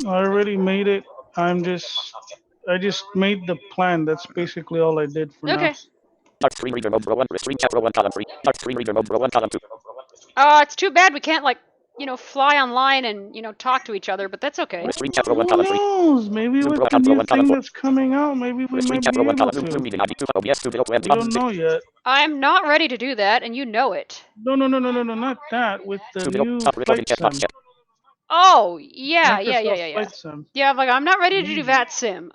I already made it. I just made the plan. That's basically all I did for now. Okay. Dark screen reader mode row 1. Screen chat row 1 column 3. Dark screen reader mode row 1 column 2. It's too bad we can't, like, fly online and, talk to each other, but that's okay. Screen chat row 1 Who column 3. knows? Maybe Zoom with row the row new 1 column thing 4. that's coming out, maybe we Screen might chat be row 1 able column Zoom to. meeting ID 2 OBS 2 below We don't know yet. I'm not ready to do that, and you know it. No, not that. With the new stop recording flight chat box sim. chat. Oh, yeah. Microsoft Flight Sim. Yeah, like, I'm not ready to do that sim.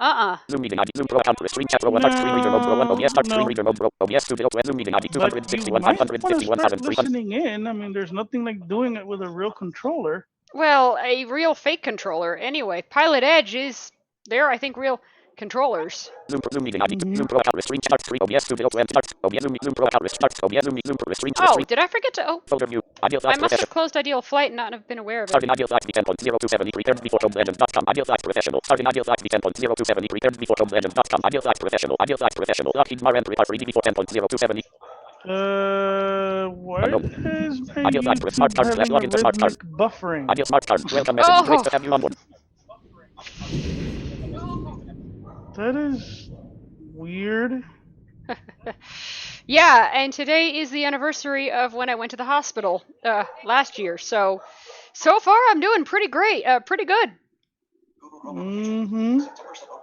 Zoom meeting ID Zoom pro account screen chat row 1 dark screen reader mode row 1 OBS dark screen No. reader mode row OBS 2 below Zoom meeting ID But you 261 might want to 551 start 300. listening in. I mean, there's nothing like doing it with a real controller. Well, a real fake controller. Anyway, Pilot Edge is... They're, I think, real controllers. Zoom meeting ID Zoom pro account screen chat screen OBS 2 below OBS Zoom pro account OBS Zoom screen Oh, did I forget to... Oh, folder view ideal I flags must professional have closed Ideal Flight and not have been aware of it. starting ideal flags v10.027 prepared before legends.com ideal flags professional starting ideal flags v10.027 prepared before legends.com ideal flags professional Lockheed Martin prepare 3d before 10.027 Why is my ideal flags for smart YouTube card slash having a login to smart card rhythmic buffering? ideal smart card welcome message great to have you on board. That is weird. Yeah, and today is the anniversary of when I went to the hospital last year. So far I'm doing pretty great, pretty good.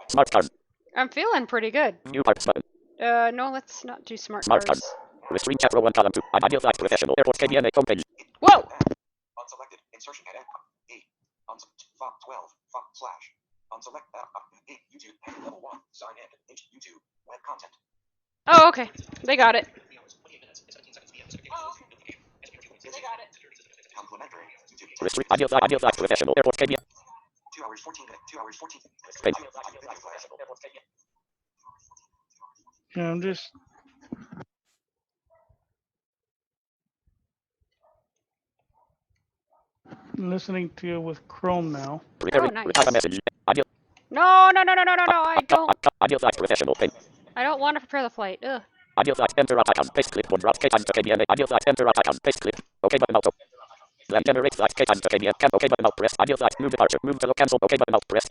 Smart card. I'm feeling pretty good. View parts button. No, let's not do smart Smart cards. card. Restrain chat row 1 column 2. Ideal flags professional. Airport Kbna homepage. Whoa! Unselected. Insertion head. 8. Font 12. Font slash. Unselect. 8. YouTube. Level 1. Sign in. YouTube. Web content. Oh, okay. They got it. Complimentary. YouTube. Restrict ideal flags professional. Airport Kbna. 2 hours 14 minutes. 2 hours 14 minutes. Page. Yeah, I'm just listening to you with Chrome now. Preparing. nice. Retire message. Ideal. No, I don't. Ideal flags professional. Page. I don't want to prepare the flight. Ugh. Ideal flags. Enter out icon. Paste clipboard. Drop Ktys to Kbna. Ideal flags. Enter out icon. Paste clip. OK button auto. Then generate flags. Ktys to Kbna. OK button out press. Ideal flags. Move departure. Move to cancel. OK button out press.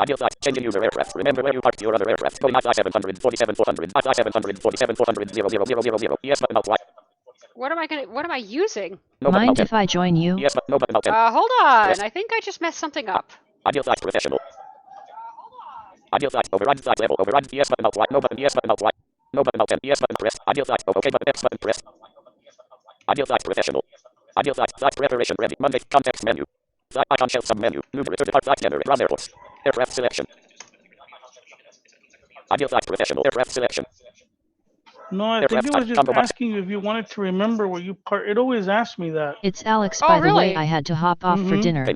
Ideal flags. Changing user aircraft. Remember where you parked your other aircraft. Boeing I-747 400. I-747 400 00000. Yes button out. What am I using? No Mind if I join you? Yes, but no button out. Hold on. I think I just messed something up. Ideal flags professional. Ideal flags override flag level override yes button out white no button yes button out white no button out 10 yes button press ideal flags OK button X button press ideal flags professional ideal flags flag preparation ready Monday context menu flag icon shelf sub menu move return depart flag generate run airports aircraft selection ideal flags professional aircraft selection. No, I think it was just asking you if you wanted to remember where you part. It always asks me that. It's Alex, by the way. I had to hop off for dinner.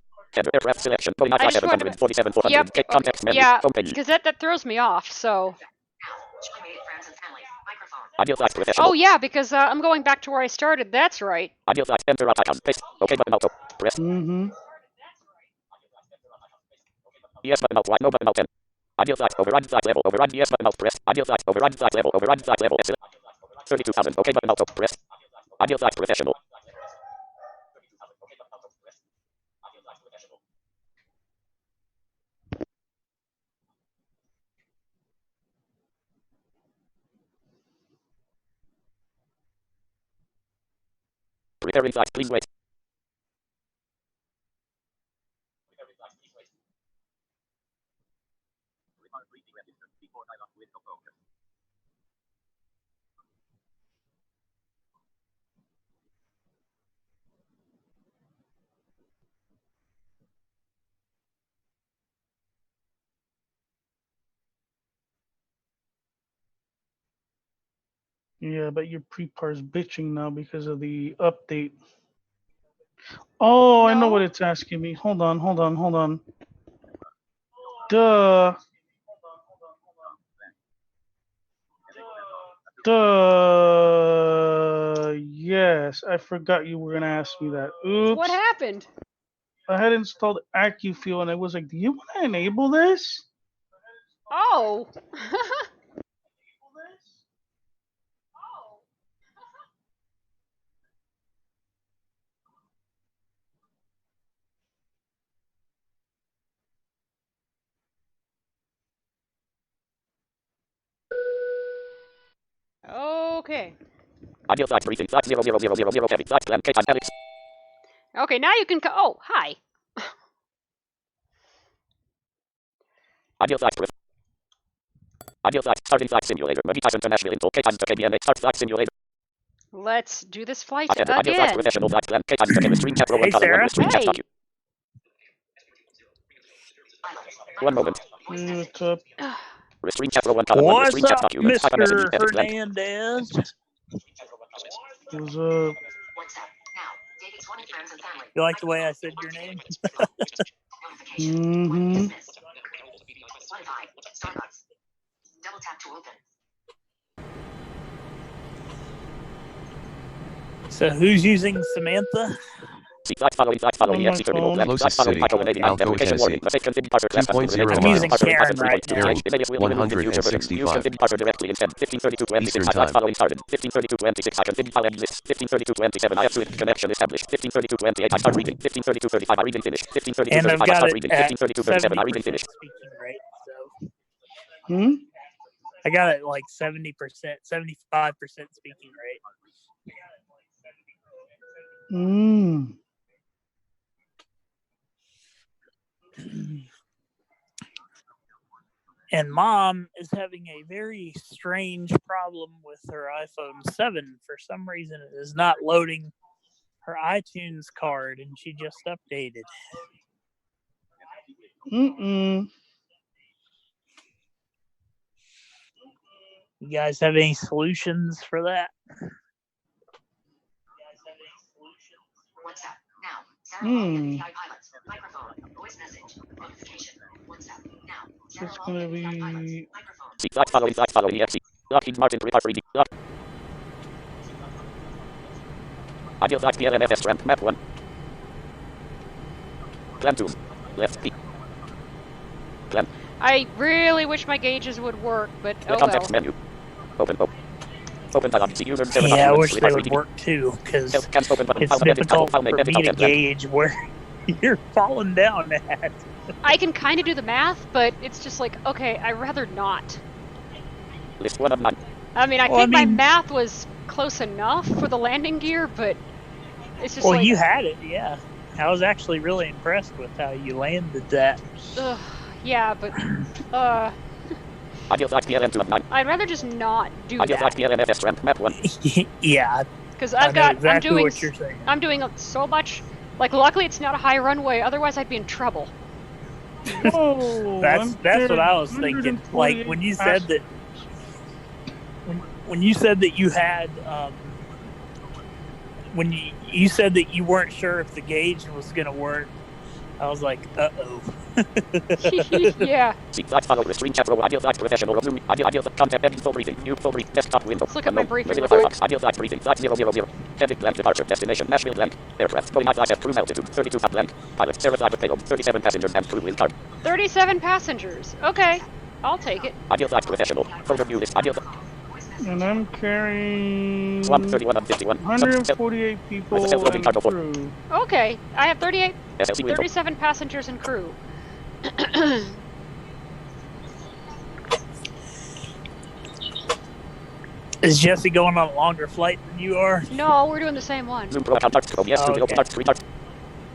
Aircraft selection. Boeing I-747 400. Yep. Context menu. Yeah, Homepage. because that throws me off. So. Ideal flags professional. Oh yeah, because I'm going back to where I started. That's right. Ideal flags. Enter out icon. Paste. OK button auto. Press. Yes button out white no button out 10. Ideal flags override flag level override yes button out press. Ideal flags override flag level override flag level 32,000. OK button auto press. Ideal flags professional. Preparing flags. Please wait. Yeah, but your pre-par's bitching now because of the update. Oh, I know what it's asking me. Hold on. Duh. Yes, I forgot you were gonna ask me that. Oops. What happened? I had installed AccuFuel and I was like, do you want to enable this? Oh. Okay. Ideal size briefing. Flight 00000 heavy. Flight plan Ktys Alex. Okay, now you can oh, hi. Ideal size brief. Ideal size starting flight simulator. Ktys International Info. Ktys to Kbna. Start flight simulator. Let's do this flight Ideal size again. professional flight plan Ktys to Kbna. Stream chat row 1 Hey, column 1 Sarah. stream chat Hey. docu. 1 moment. Hey, what's up? Stream chat row 1 column 1 What's stream chat up, document. Type a message. Mr. Edit blank. Hernandez? What's up? WhatsApp. Now. Dating 20 friends and family. You like the way I said your name? Notification. Mm-hmm. Dismissed. Spotify. Starbucks. Double tap to open. So who's using Samantha? See flight following On my EFC terminal phone. plan. Closest Flight following city, Python 89. Alpha Application Jessie. warning. Mistake config departure class 2.0 I'm using Karen right now. Aaron, 165. directly instead. 1532.26. Eastern Flight time. following started. 1532.26. I config file exist. 1532.27. I have Swift connection established. 1532.28. I start reading. 1532.35. I reading finished. And I've 1532.35. I got start it reading. at 1532.37. I 70% reading finished. speaking rate. So Hmm? I got it like 70%, 75% speaking rate. Mm. And Mom is having a very strange problem with her iPhone 7. For some reason, it is not loading her iTunes card, and she just updated. Mm-mm. You guys have any solutions for that? WhatsApp. Now. Sarah Hmm. AI pilots. Microphone. Voice message. Notification. WhatsApp. Now. Sarah It's gonna AI pilots. be. Microphone. See flight following EFC. Lockheed Martin prepare reading. Ideal flight PLMFS ramp map 1. Plan 2. Left P. Plan. I really wish my gauges would work, but The oh context well. menu. Open. Open dialog. See user Yeah, I wish they would work too, because Can open button. it's File edit title. difficult File for name. Edit me to content blank. gauge where you're falling down at. I can kind of do the math, but it's just like, okay, I'd rather not. List 1 of 9. I mean, I Well, think I my mean- math was close enough for the landing gear, but it's just Well, like, you had it, yeah. I was actually really impressed with how you landed that. ugh, yeah, but Ideal flight PLM 2 of 9. I'd rather just not do Ideal flight that PLMFS ramp map 1. Yeah, because I I've know got exactly I'm doing what you're saying. I'm doing so much. Like, luckily it's not a high runway. Otherwise, I'd be in trouble. Oh, That's what I was thinking. Like when you said that, when you said that you had, when you said that you weren't sure if the gauge was gonna work, I was like, uh-oh. Yeah. See flight follow stream chat row. Ideal flight professional zoom. Ideal content edit full briefing. New full brief desktop window. Let's look at my briefing Mozilla real quick. Firefox. Ideal flight briefing. Flight 000. Edit blank departure destination Nashville blank. Aircraft Boeing flight at cruise altitude 32 knot blank. Pilot Sarah flight with payload 37 passengers and crew with card. 37 passengers. Okay, I'll take it. Ideal flight professional. Photo view list. Ideal And I'm carrying Swamp 31 of 51. 148 people Self-loading cargo and for- crew. Okay, I have SLC window. 37 passengers and crew. Is Jesse going on a longer flight than you are? No, we're doing the same one. Zoom pro account scope. Yes, studio Okay. start retard.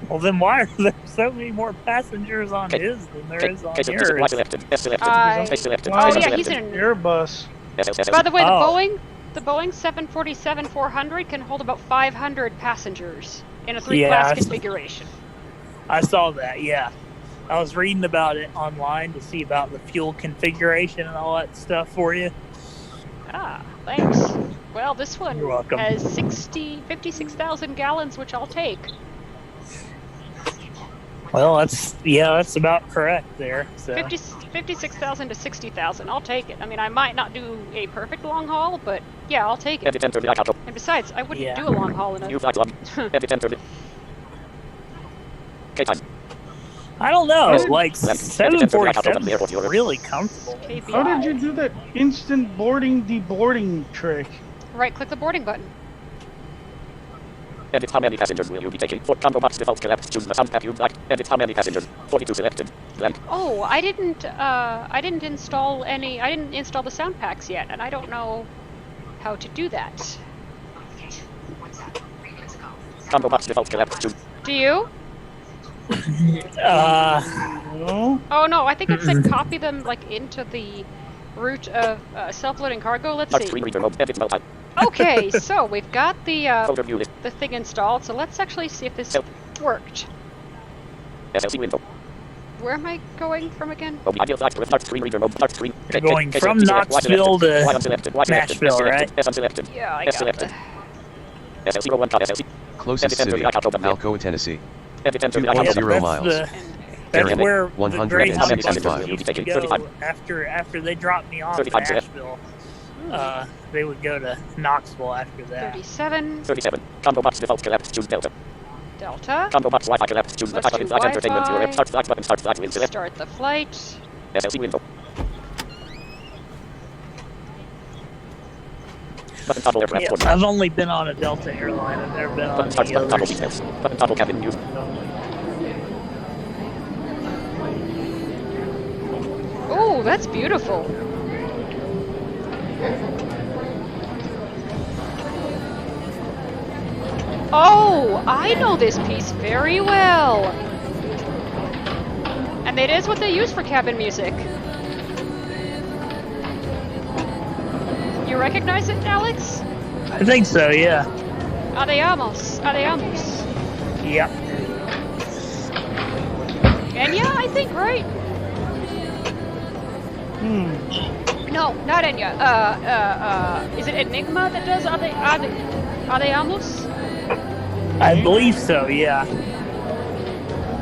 Well, then why are there so many more passengers on Okay. his than there is on Case of yours? Y selected. S selected. I- S selected. Wow, Oh S yeah, selected. he's in. Airbus. By the way, Oh. the Boeing 747-400 can hold about 500 passengers in a Yeah, three-class I- configuration. I saw that, yeah. I was reading about it online to see about the fuel configuration and all that stuff for you. Ah, thanks. Well, this one You're welcome. has 56,000 gallons, which I'll take. Well, that's about correct there. So 56,000 to 60,000. I'll take it. I mean, I might not do a perfect long haul, but yeah, I'll take it. Edit enter the account. And besides, I wouldn't Yeah. do a long haul in New a. flight log. Edit enter the. K-time. I don't know, How did- like Left. 747 is really comfortable. KBI. How did you do that instant boarding deboarding trick? Right-click the boarding button. Edit how many passengers will you be taking? For combo box default collapse. Choose the sound pack you'd like. Edit how many passengers. 42 selected. Blank. Oh, I didn't install the sound packs yet, and I don't know how to do that. Combo box default collapse 2. Do you? No. Oh no, I think it said copy them like into the root of self-loading cargo. Let's Large see. screen reader mode. Edit mode. Okay, so we've got the Folder view list. the thing installed. So let's actually see if this Help. worked. SLC window. Where am I going from again? Oh, ideal size with large screen reader mode. Large screen. You're going from Knoxville to Nashville, right? S unselected. Yeah, I S got selected. it. SLC 01 SLC. Closest city, Alcoa, Tennessee. Edit enter Yeah, 0 that's miles. That's Area where the 165. Greyhound buses used to 35. go after they dropped me off in 35. Asheville. They would go to Knoxville after that. 37 37. Combo box default collapse. Choose Delta. Delta. Combo box Wi-Fi collapse. Choose the Let's type do inside entertainment. Wi-Fi. Your start flight button. Start flight wheel select. Start the flight. SLC window. Button toggle aircraft Yeah, coordinates. I've only been on a Delta airline. I've never been on Button start the button toggle others. details. Button toggle cabin view. Oh, that's beautiful. Oh, I know this piece very well. And it is what they use for cabin music. You recognize it, Alex? I think so, yeah. Adeamos, adeamos. Yep. Enya, I think, right? No, not Enya. Is it Enigma that does Adeamos? I believe so, yeah.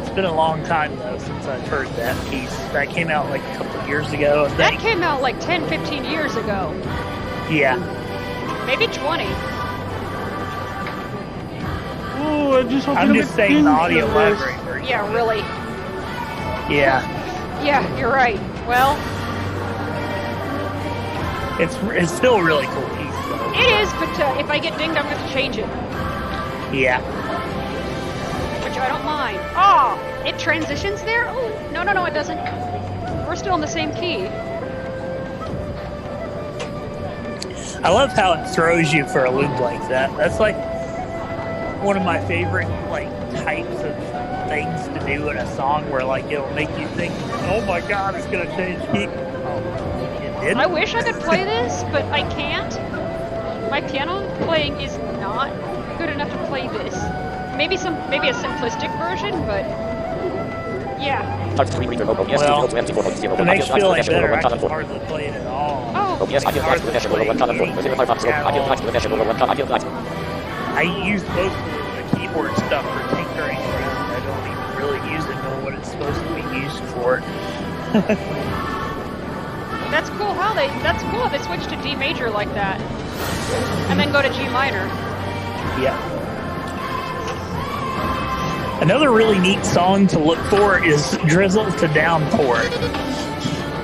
It's been a long time, though, since I've heard that piece. That came out like a couple of years ago, I That think. came out like 10, 15 years ago. Yeah. Maybe 20. Oh, I just hope I'm you just don't saying get the into audio this. library version. Yeah, really. Yeah. Yeah, you're right. Well, It's still a really cool piece, though. it is, but if I get dinged, I'm going to change it. Yeah. Which I don't mind. Oh, it transitions there? Oh, no, it doesn't. We're still in the same key. I love how it throws you for a loop like that. That's like one of my favorite like types of things to do in a song where like it'll make you think, oh my god, it's gonna change key. Oh, it didn't. I wish I could play this, but I can't. My piano playing is not good enough to play this. Maybe a simplistic version, but yeah. Large screen reader mode. Yes, Well, 24.0. it makes me feel like better. I can Ideal hardly play it at all. Oh, yes, ideal size with decimal 1 column 4. Ideal size with decimal 1 column. Ideal size. I use most of the keyboard stuff for tinkering around. I don't even really use it for what it's supposed to be used for. that's cool how they switched to D major like that. And then go to G minor. Yeah. Another really neat song to look for is Drizzle to Downpour.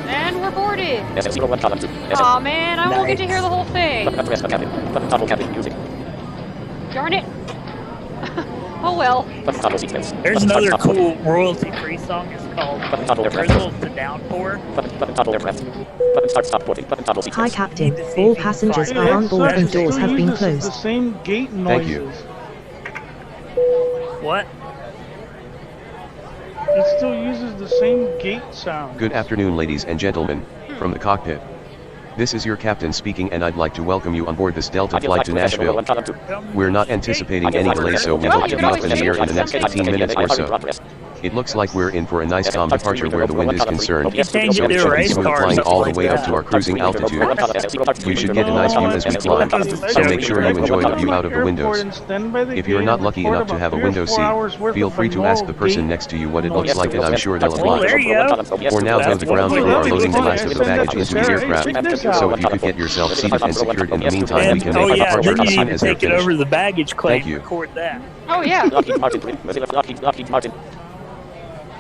And we're boarded. SL 01 column 2. Aw man, I won't get to hear the whole thing. Button press the cabin. Button toggle cabin music. Darn it. Oh well. Button toggle sequence. There's another cool royalty-free song. It's called Button toggle aircraft. Drizzle to Downpour. Button toggle aircraft. Button start stop boarding. Button toggle Hi sequence. Captain, all passengers are on board and doors have been closed. The same gate Thank noises. you. What? It still uses the same gate sound. Good afternoon, ladies and gentlemen, from the cockpit. This is your captain speaking, and I'd like to welcome you on board this Delta flight to Nashville. We're not anticipating any delays, so we hope to be up in the air in the next 15 minutes or so. It looks like we're in for a nice calm departure where the wind is concerned, so it should be smooth flying all the way up to our cruising altitude. You should get a nice view as we climb, so make sure you enjoy the view out of the windows. If you're not lucky enough to have a window seat, feel free to ask the person next to you what it looks like, and I'm sure they'll Well, there oblige. you go. For now, though, the ground crew are loading the last of the baggage into the aircraft, so if you could get yourself seated and secured in the meantime, we And, can oh make yeah, departure then as you soon need to as they're take it over finished. the baggage claim Thank you. and record that. Oh yeah. Lockheed Martin. Lockheed Martin.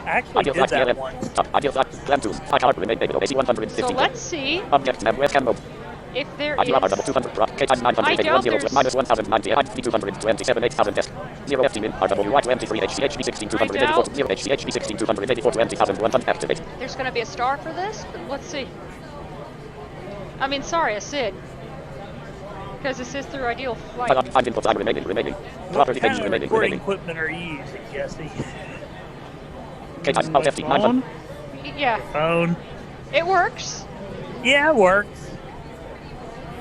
I actually did that once. Ideal flight. Plan 2. 5 hour remain AC 150. So let's see Object map webcam mode. if there Ideal is. double 200 pro. Ktys 981 there's- minus 1090 227 8000 test. 0 FT min RWY 23 HCHB 16284 0 HCHB 16284 20100 activate. There's gonna be a star for this, but let's see. I mean, sorry, a SID. Because this is through ideal flight. Find input time remaining. What Property kind page of remaining. recording equipment are you using, Jesse? Ktys, Alt F9. Phone? Yeah, Phone? it works. Yeah, it works.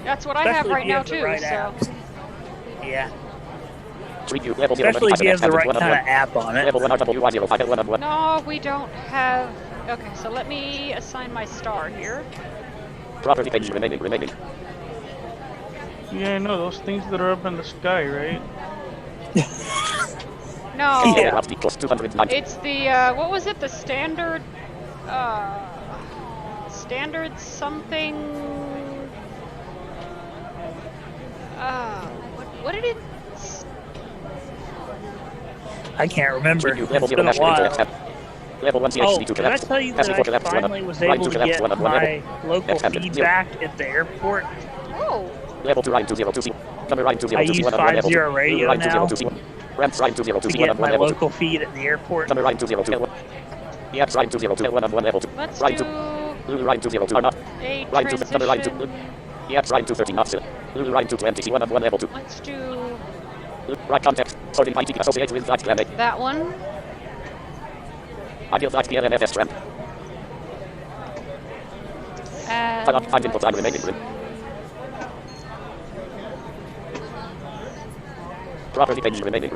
That's what I have Especially right if you now have the too. right So apps. Yeah. Review level 0. Especially if you have the right kind of app on it. Level 1 RWY05 no, we don't have. Okay, so let me assign my star here. Property page remaining. Yeah, I know those things that are up in the sky, right? No, Yeah. Plus 290. it's the what was it? The standard, standard something. What did it? I can't remember. Review It's level 0 been a while. Level 1 Oh, CHC2 to did I left. tell you that Passing 4 to I left, finally was right able 2 to to left, get 1 my local Left handed, feedback at the airport? Oh, Level 2 Ryan 202C. Number Ryan 202C. I use 5-0 radio Ryan now 202C. Ramps Ryan 202C. to get my local feed at the airport. Number Ryan 202. Yes, Ryan 202. L1 1 level 2. let's Ryan do 2. Lulu Ryan 202 are not. a Ryan 2. Number Ryan 2. transition. Yes, Ryan 213 not still. Lulu Ryan 220. C1 1 level 2. Let's do Right context. Sorting by TP associated with that Kbna. that one. Ideal that PLNFS ramp. And Find input time remaining. Property page remaining.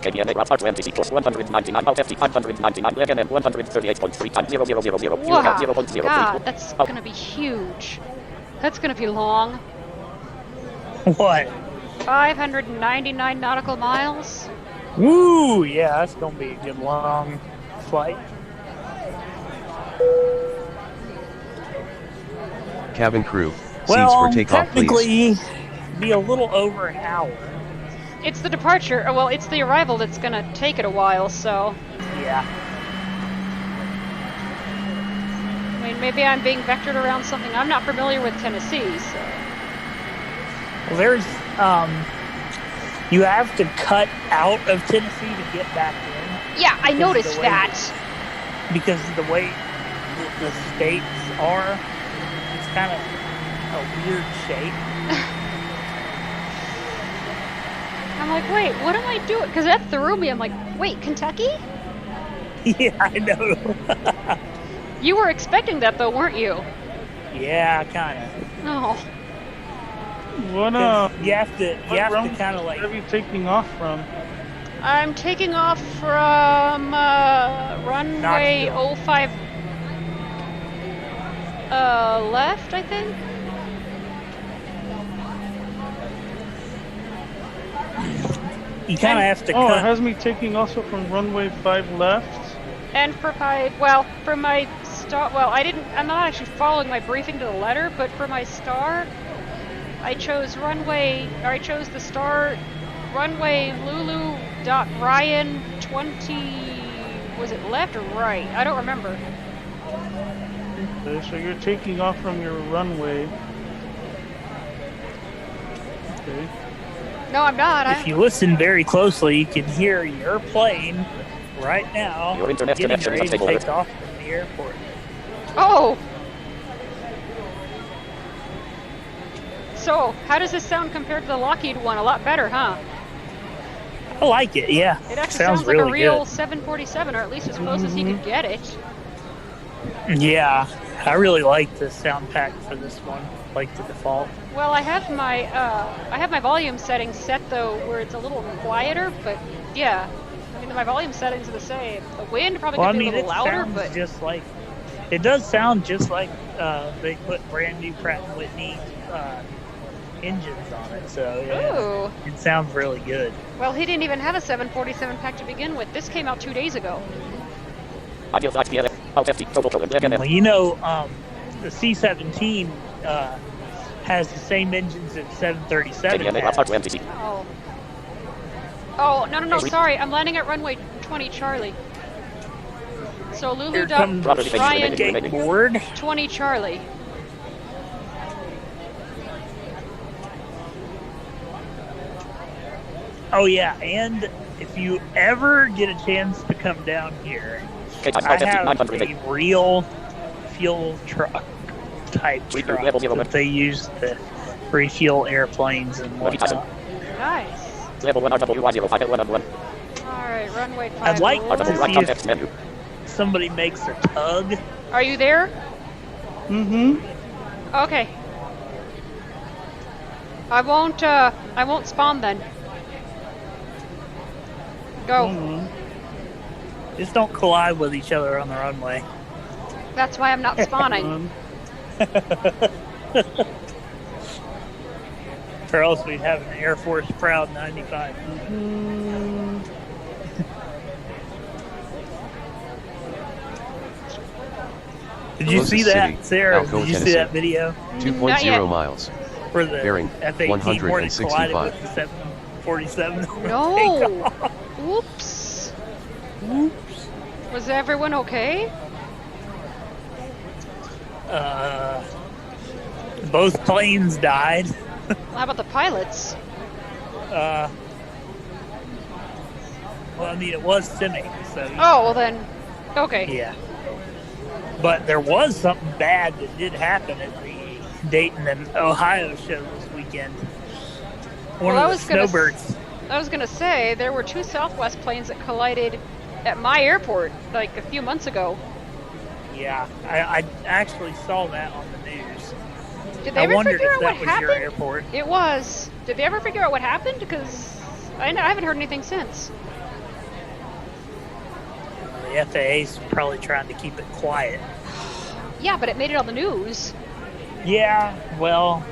Kbna route R20C plus 199 Alt FT 599 Legend and 138.3 times 0000 wow, 0.03. God, that's gonna be huge. That's gonna be long. What? 599 nautical miles. Woo! Yeah, that's gonna be a good long flight. Cabin crew, Well, seats for takeoff, please. technically, be a little over an hour. It's the departure. Well, it's the arrival that's gonna take it a while. So, Yeah. I mean, maybe I'm being vectored around something. I'm not familiar with Tennessee, so. Well, there's you have to cut out of Tennessee to get back in Yeah, I Because of noticed the way that. because of the way the states are. It's kind of a weird shape. I'm like, wait, what am I doing? Because that threw me. I'm like, wait, Kentucky? Yeah, I know. You were expecting that though, weren't you? Yeah, kind of. No. What You have to what kind of like. Where are you taking off from? I'm taking off from runway Knoxville. 05 left, I think. You kind of have to Oh, it cut. has me taking also from runway 5 left. And for my star, I'm not actually following my briefing to the letter, but for my star, I chose the star runway Lulu dot Ryan 20, was it left or right? I don't remember. Okay, so you're taking off from your runway. Okay. No, I'm not. If you listen very closely, you can hear your plane right now Your internet getting connection ready must to take take off from the airport. Oh! So, how does this sound compared to the Lockheed one? A lot better, huh? I like it, yeah. It actually Sounds sounds like really a real good. 747, or at least as close as he could get it. Yeah, I really like the sound pack for this one, like the default. Well, I have my volume settings set though, where it's a little quieter. But yeah, I mean my volume settings are the same. The wind probably Well, I could be mean, a little it louder, sounds but just like it does sound just like they put brand new Pratt & Whitney engines on it. So yeah, ooh. it sounds really good. Well, he didn't even have a 747 pack to begin with. This came out 2 days ago. Ideal that PLN. Alt FT total total. Well, you know, the C-17 has the same engines that 737 Kbna has. route R20C. Oh. Oh, no, sorry. I'm landing at runway 20 Charlie. So Lulu Here dot comes Ryan skateboard. 20 Charlie. Oh yeah, and if you ever get a chance to come down here, Ktys I Alt FT have 908. a real fuel truck type type Level trucks 0, that they use to refuel airplanes and whatnot. Nice. Level 1 RWY05 Alright, runway 5. I'd like RW to right see context if menu. somebody makes a tug. Are you there? Mm-hmm. Okay. I won't spawn then. Go. Mm-hmm. Just don't collide with each other on the runway. That's why I'm not spawning. Or else we'd have an Air Force proud 95. Did you Closest see that, city, Sarah? Alcoa, Did you see Tennessee. that video? Not yet. 2.0 miles. Where the Bearing F-18 Hornet collided with the 747? No. Oops. Oops. Was everyone okay? Both planes died. How about the pilots? Well, I mean, it was semi, so Oh, well then. Okay. yeah. But there was something bad that did happen at the Dayton and Ohio show this weekend. One Well, I of was the gonna snowbirds. I was gonna say there were 2 Southwest planes that collided at my airport like a few months ago. Yeah, I actually saw that on the news. Did they I ever wondered figure if out that what was happened? your airport. It was. Did they ever figure out what happened? Because I haven't heard anything since. The FAA's probably trying to keep it quiet. Yeah, but it made it on the news. Yeah, well,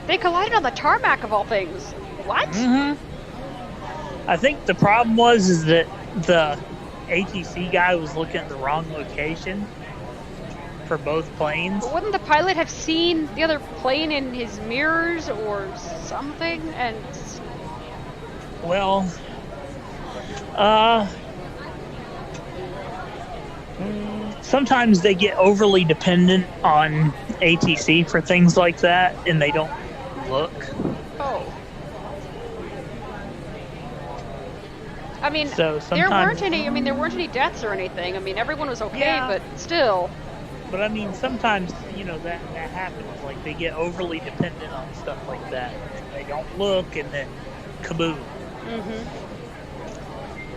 They collided on the tarmac of all things. What? I think the problem is that the ATC guy was looking at the wrong location for both planes. But wouldn't the pilot have seen the other plane in his mirrors or something? And Well, sometimes they get overly dependent on ATC for things like that, and they don't look. oh. I mean, So there weren't sometimes- any. I mean, there weren't any deaths or anything. I mean, everyone was okay, Yeah. but still. But I mean, sometimes, that happens. Like, they get overly dependent on stuff like that. They don't look, and then kaboom.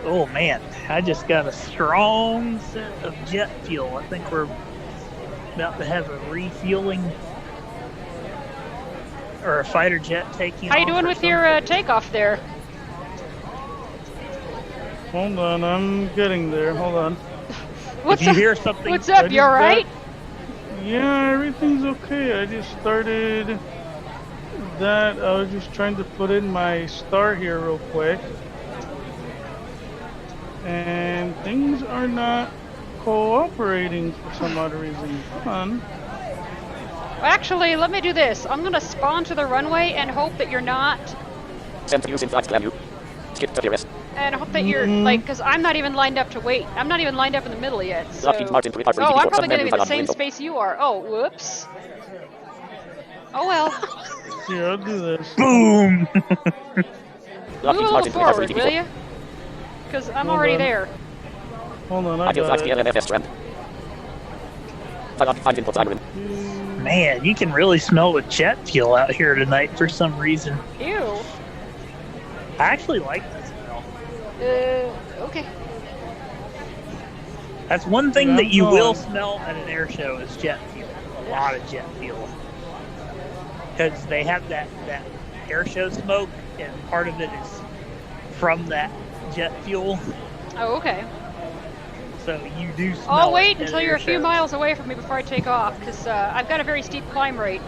Oh, man. I just got a strong set of jet fuel. I think we're about to have a refueling or a fighter jet taking How you off doing or with your something. takeoff there? Hold on, I'm getting there. Hold on. What's If you up? hear something, What's up? You all right? Yeah, everything's okay. I just started that. I was just trying to put in my star here real quick. And things are not cooperating for some odd reason. Hold on. Actually, let me do this. I'm gonna spawn to the runway and hope that you're not, Send to use inside menu. Skip to the rest. and hope that you're like, because I'm not even lined up to wait. I'm not even lined up in the middle yet. So. Lockheed Martin 353 Oh, I'm before probably gonna be in the submenus same window. space you are. Oh, whoops. Oh well. Here, I'll do this. boom! Move a Lockheed little Martin forward, 353 will before. you? Because I'm Hold already on. there. Hold on, I Ideal got flight it. DLNFS trend. Find input iron. Man, you can really smell the jet fuel out here tonight for some reason. Ew. I actually like the smell. Okay. That's one thing Yeah, that you I'm will going. smell at an air show is jet fuel. A lot of jet fuel. Because they have that air show smoke, and part of it is from that jet fuel. Oh, okay. So you do smell I'll wait it at until air you're a few shows. miles away from me before I take off, because I've got a very steep climb rate.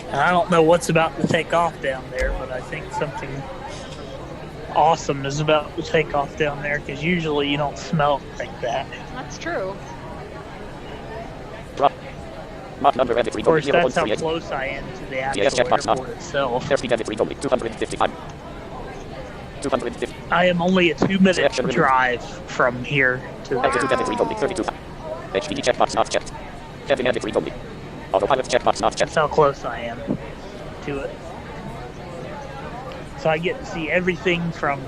And I don't know what's about to take off down there, but I think something awesome is about to take off down there, because usually you don't smell it like that. That's true. Mark number edit Of read course, only that's how 0.38. close I am to the Yes, actual checkbox airport itself. Airspeed edit read only 255. 250. I am only a 2-minute Selection removed. drive from here to Altitude edit read only 32. HPD checkbox not checked. Heading edit read only. Autopilot checkbox not checked. That's how close I am to it. So I get to see everything from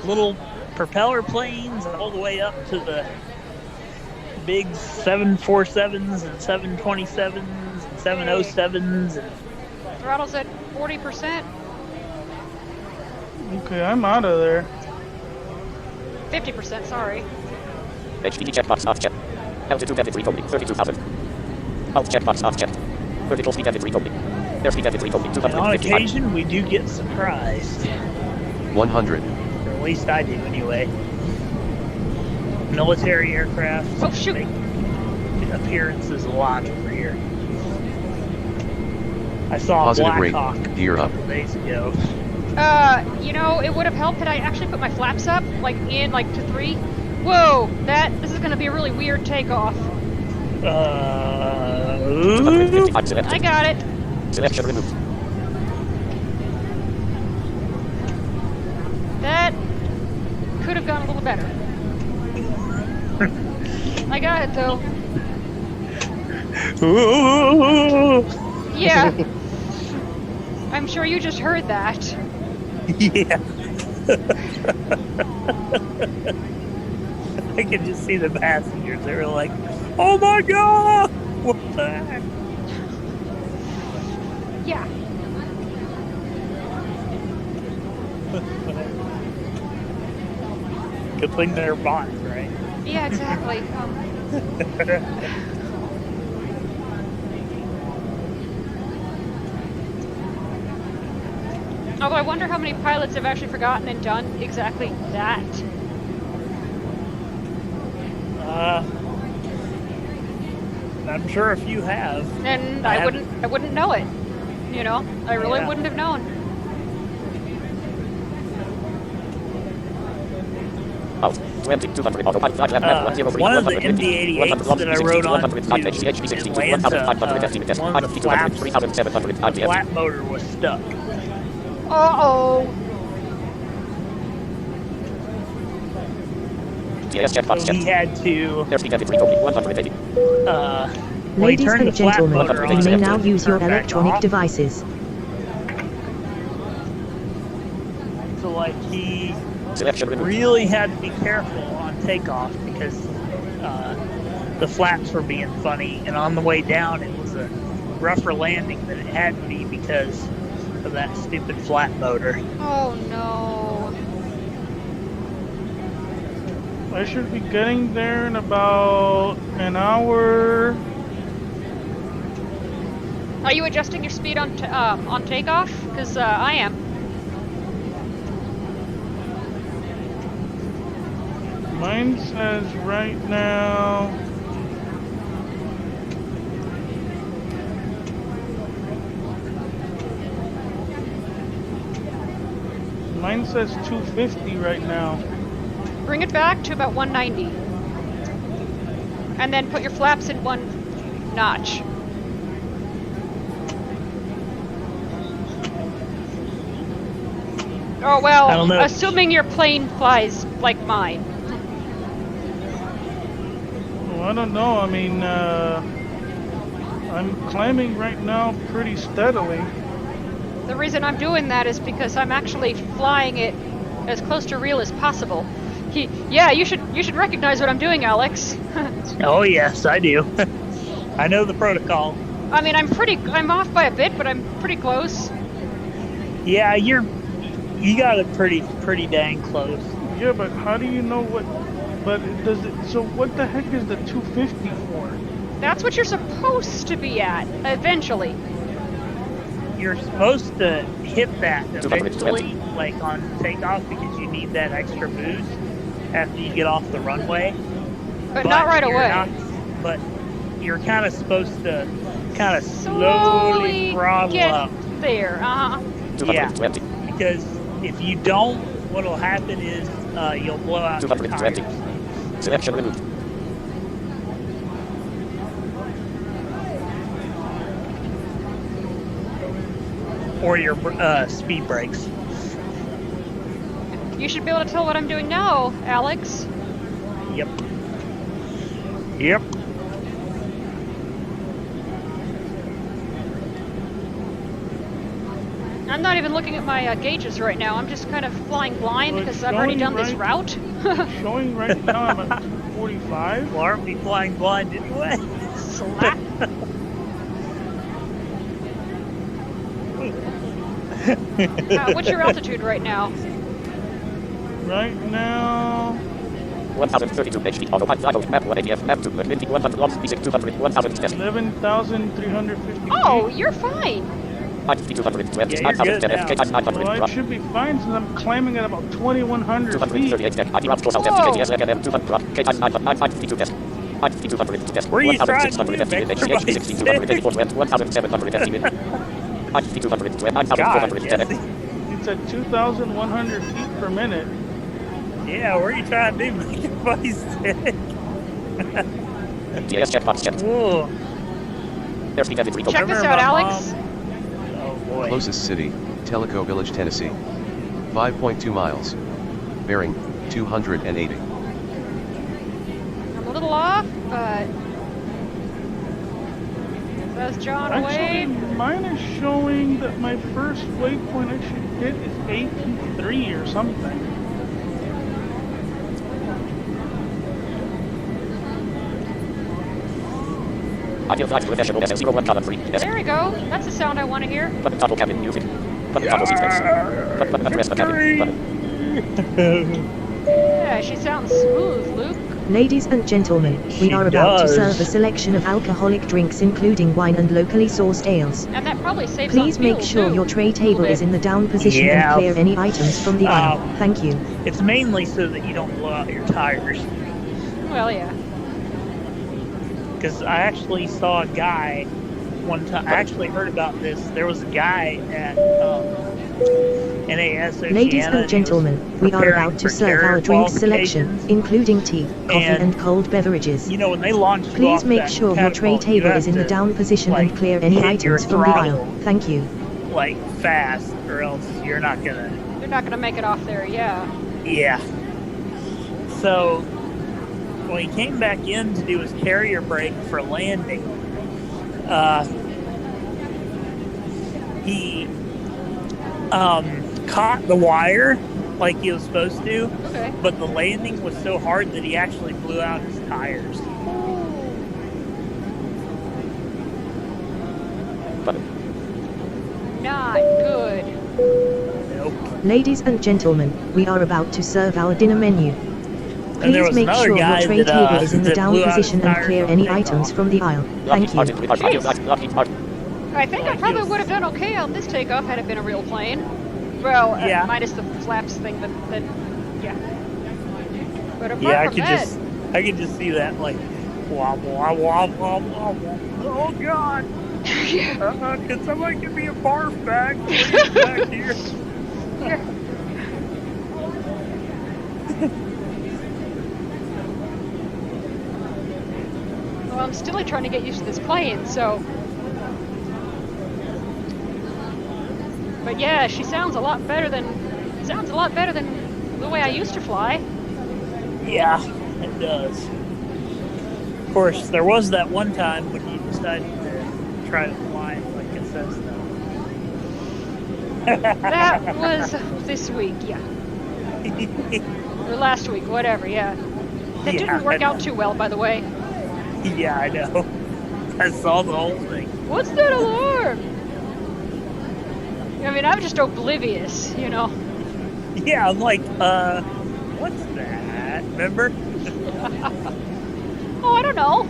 little propeller planes all the way up to the big 747s and 727s and 707s. And Throttle's at 40%. Okay, I'm out of there. 50%, sorry. HDD checkbox off check. Altitude edit recoding 32,000. Alt checkbox off check. Vertical speed edit recoding. Airspeed edit recoding and on 250. occasion, we do get surprised. 100. Or at least I do, anyway. Military aircraft make appearances a lot over here. I saw Positive a Black rate. Hawk Gear a up. couple days ago. You know, it would have helped had I actually put my flaps up, like to 3. Whoa, this is gonna be a really weird takeoff. I got it. Selection removed. That could have gone a little better. I got it though. Yeah. I'm sure you just heard that. Yeah. I could just see the passengers. They were like, "Oh my god! What the heck?" Yeah. Good thing they're bots, right? Yeah, exactly. Although I wonder how many pilots have actually forgotten and done exactly that. I'm sure a few have. And I wouldn't know it. You know, I really wouldn't have known. Out. 2200. Autopilot flight left. One of the MD-88s that I rode on to Atlanta, one of the flaps, flat motor was stuck. Uh-oh. So he had to Ladies turned the and flat gentlemen, motor on you may and now use your turned back electronic off. devices. So like he really had to be careful on takeoff because the flaps were being funny, and on the way down it was a rougher landing than it had to be because of that stupid flat motor. Oh no. I should be getting there in about an hour. Are you adjusting your speed on takeoff? Because I am. Mine says right now. Mine says 250 right now. Bring it back to about 190. And then put your flaps in one notch. Oh well, assuming your plane flies like mine. Well, I don't know. I mean, I'm climbing right now pretty steadily. The reason I'm doing that is because I'm actually flying it as close to real as possible. Yeah, you should recognize what I'm doing, Alex. Oh yes, I do. I know the protocol. I mean, I'm off by a bit, but I'm pretty close. Yeah, you got it pretty dang close. Yeah, but how do you know what? But so what the heck is the 250 for? That's what you're supposed to be at eventually. You're supposed to hit that eventually, like on takeoff, because you need that extra boost after you get off the runway. But not right away. But you're kind of supposed to kind of slowly throttle get up. There, Yeah, because if you don't, what'll happen is you'll blow out your tires. Selection removed. Or your speed brakes. You should be able to tell what I'm doing now, Alex. Yep. Yep. I'm not even looking at my gauges right now. I'm just kind of flying blind because I've already done this route. Showing right now I'm at 45. Well, aren't we flying blind anyway? Slap. What's your altitude right now? Right now, 1032 HP. Autopilot cycle map 1 ATF map 2 Lindy 100 logs B6 200 1000 11,350 Oh, feet. you're fine. 200 Yeah, you're good now. Ktys 900 Well, I should be fine since I'm climbing at about 2,100 feet. 238 deck. ID route 4000 Whoa. KTS LM 200 Ktys 952 test. 200 test. Where are you trying to 1650 do, HH Victor? 6284 1750 200 9410 God, Jesse. It's at 2,100 feet per minute. Yeah, where are you trying to do? Make your buddy sick. DS checkbox checked. Whoa. Airspeed every Check this out, Alex. Oh boy. Closest city, Tellico Village, Tennessee. 5.2 miles. Bearing, 280. I'm a little off, but says John Actually, away. mine is showing that my first waypoint I should hit is 83 or something. Ideal flight professional S01 column 3. There we go. That's the sound I want to hear. Button toggle cabin music. Button toggle sequence. Button address the cabin. Button. Yeah, she sounds smooth, Luke. Ladies and gentlemen, we She are about does. to serve a selection of alcoholic drinks including wine and locally sourced ales. And that probably saves Please on make fuel, sure too. your tray table is in the down position Yeah. and clear any items from the aisle. Thank you. It's mainly so that you don't blow out your tires. Well, yeah. Because I actually saw a guy one time. I actually heard about this. There was a guy at NAS Oceana. Ladies and he and was gentlemen, we are preparing about to for serve carrier our drink selection, qualifications. including tea, coffee And, and cold beverages. You know, when they launched you Please off make that sure your tray catapult, you table have is in the to, down position like, and clear any hit your items from the aisle. throttle, Thank you. like, fast, or else you're not gonna. You're not going to make it off there, yeah. Yeah. So, when he came back in to do his carrier brake for landing, he caught the wire like he was supposed to, Okay. but the landing was so hard that he actually blew out his tires. Button. Not good. Nope. Ladies and gentlemen, we are about to serve our dinner menu. And there Please was make another sure your guy tray that, table is in the that down blew out his position and tires clear on any takeoff. items from the aisle. Thank you. I think I probably would have done okay on this takeoff had it been a real plane. Well, Yeah. minus the flaps thing that yeah. But apart Yeah, from that, I could just see that like wobble, wobble, wobble, wobble, wobble. Oh God! Can somebody give me a barf bag please, back here? well, I'm still trying to get used to this plane, so. But yeah, she sounds a lot better than the way I used to fly. Yeah, it does. Of course, there was that one time when you decided to try to fly like a Cessna. That was this week, yeah. Or last week, whatever, yeah. That Yeah, didn't work I out know. too well, by the way. Yeah, I know. I saw the whole thing. What's that alarm? I mean, I'm just oblivious, you know. Yeah, I'm like, what's that? Remember? Oh, I don't know.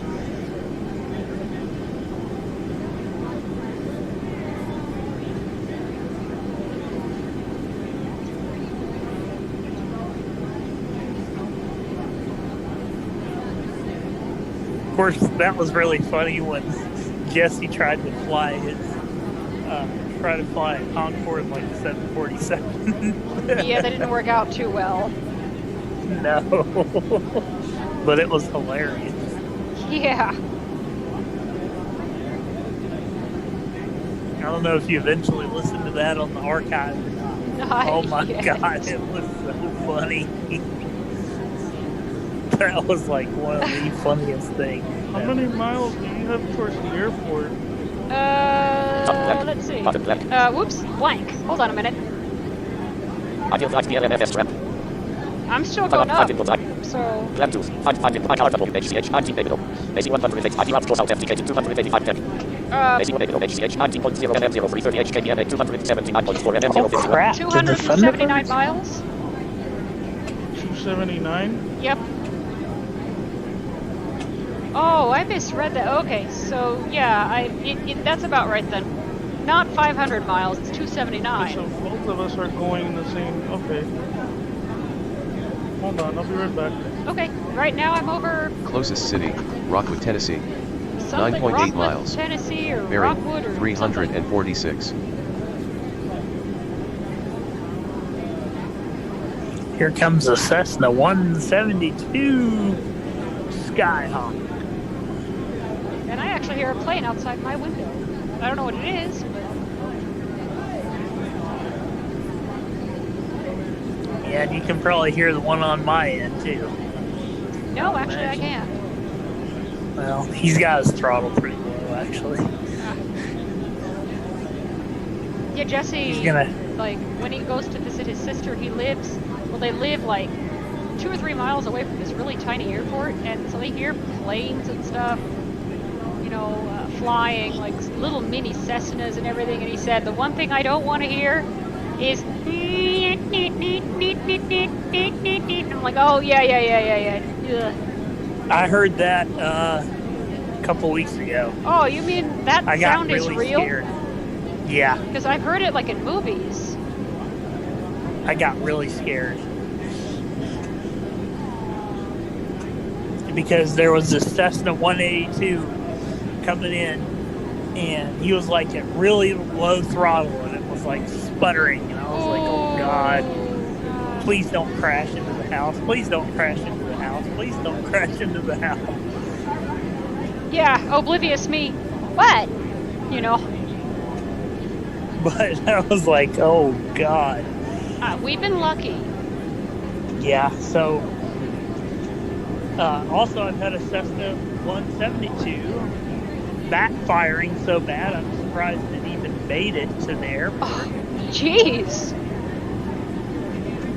Of course, that was really funny when Jesse tried to fly a Concorde like 747. Yeah, that didn't work out too well. No, but it was hilarious. Yeah. I don't know if you eventually listened to that on the archive or not. Oh my God, it was so funny. That was like one of the funniest things. How many miles do you have towards the airport? Let's see. Whoops, blank. Hold on a minute. Ideal flight PLMFS ramp. I'm still going up. So. Plan 2. Find in HCH 19 below. AC 108. ID up close out FTK 285 tech. AC 1 below HCH 19.0 MM0 330 Kbna 279.4 MM0 51. Crap. 279 miles. 279. Yep. Oh, I misread that. Okay, so yeah, that's about right then. Not 500 miles. It's 279. So both of us are going in the same. Okay. Hold on, I'll be right back. Okay, right now I'm over. Closest city, Rockwood, Tennessee. Something 9.8 Rockwood, miles. Tennessee or Bearing, Rockwood or 346. something. Here comes a Cessna 172 Skyhawk. And I actually hear a plane outside my window. I don't know what it is, but... Yeah, and you can probably hear the one on my end, too. No, actually I can't. Well, he's got his throttle pretty low, actually. Yeah, Jesse, He's gonna... like, when he goes to visit his sister, they live, like, 2 or 3 miles away from this really tiny airport, and so they hear planes and stuff, you know, flying, like little mini Cessnas and everything, and he said, the one thing I don't want to hear is I'm like, oh, yeah. Ugh. I heard that a couple weeks ago. Oh, you mean that I got sound really is real? scared. Yeah, Because I've heard it, like, in movies. I got really scared. Because there was this Cessna 182 coming in, and he was like at really low throttle, and it was like sputtering, and I was like, oh God, please don't crash into the house, please don't crash into the house, please don't crash into the house. Yeah, oblivious me. What? You know. But I was like, oh God. We've been lucky. Yeah, so also I've had a Cessna 172 backfiring so bad I'm surprised it even made it to the airport. Oh, jeez.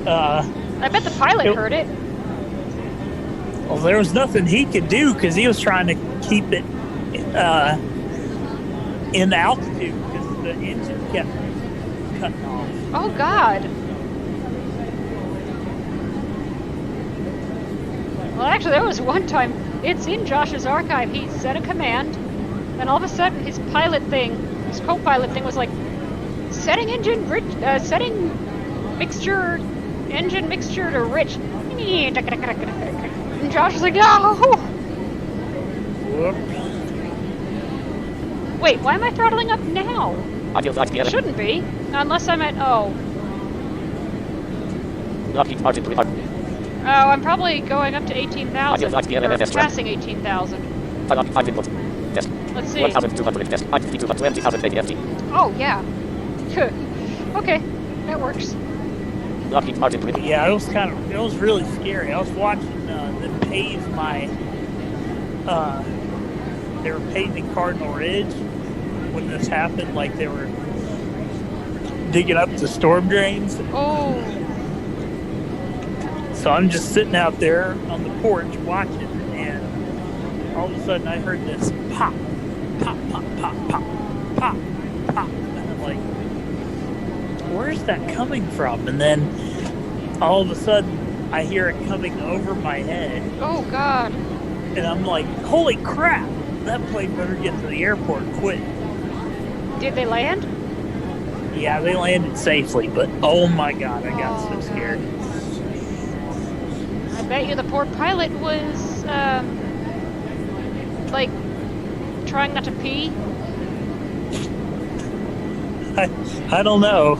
I bet the pilot heard it. Well, there was nothing he could do because he was trying to keep it in altitude because the engine kept cutting off. Oh, God. Well, actually, there was one time, it's in Josh's archive, he set a command, and all of a sudden his co-pilot thing was like, setting engine mixture to rich. And Josh was like, no! Whoops. Wait, why am I throttling up now? Shouldn't be, unless I'm at, oh, I'm probably going up to 18,000, or passing 18,000. Let's see. Oh, yeah. Okay, that works. Yeah, it was really scary. I was watching them pave they were paving Cardinal Ridge when this happened, like they were digging up the storm drains. Oh. So I'm just sitting out there on the porch watching, and all of a sudden I heard this pop, pop, pop, pop, pop, pop, pop. And I'm like, where's that coming from? And then all of a sudden I hear it coming over my head. Oh, God. And I'm like, holy crap, that plane better get to the airport quick. Did they land? Yeah, they landed safely, but oh my God, I got so scared. I bet you the poor pilot was, like, trying not to pee. I don't know.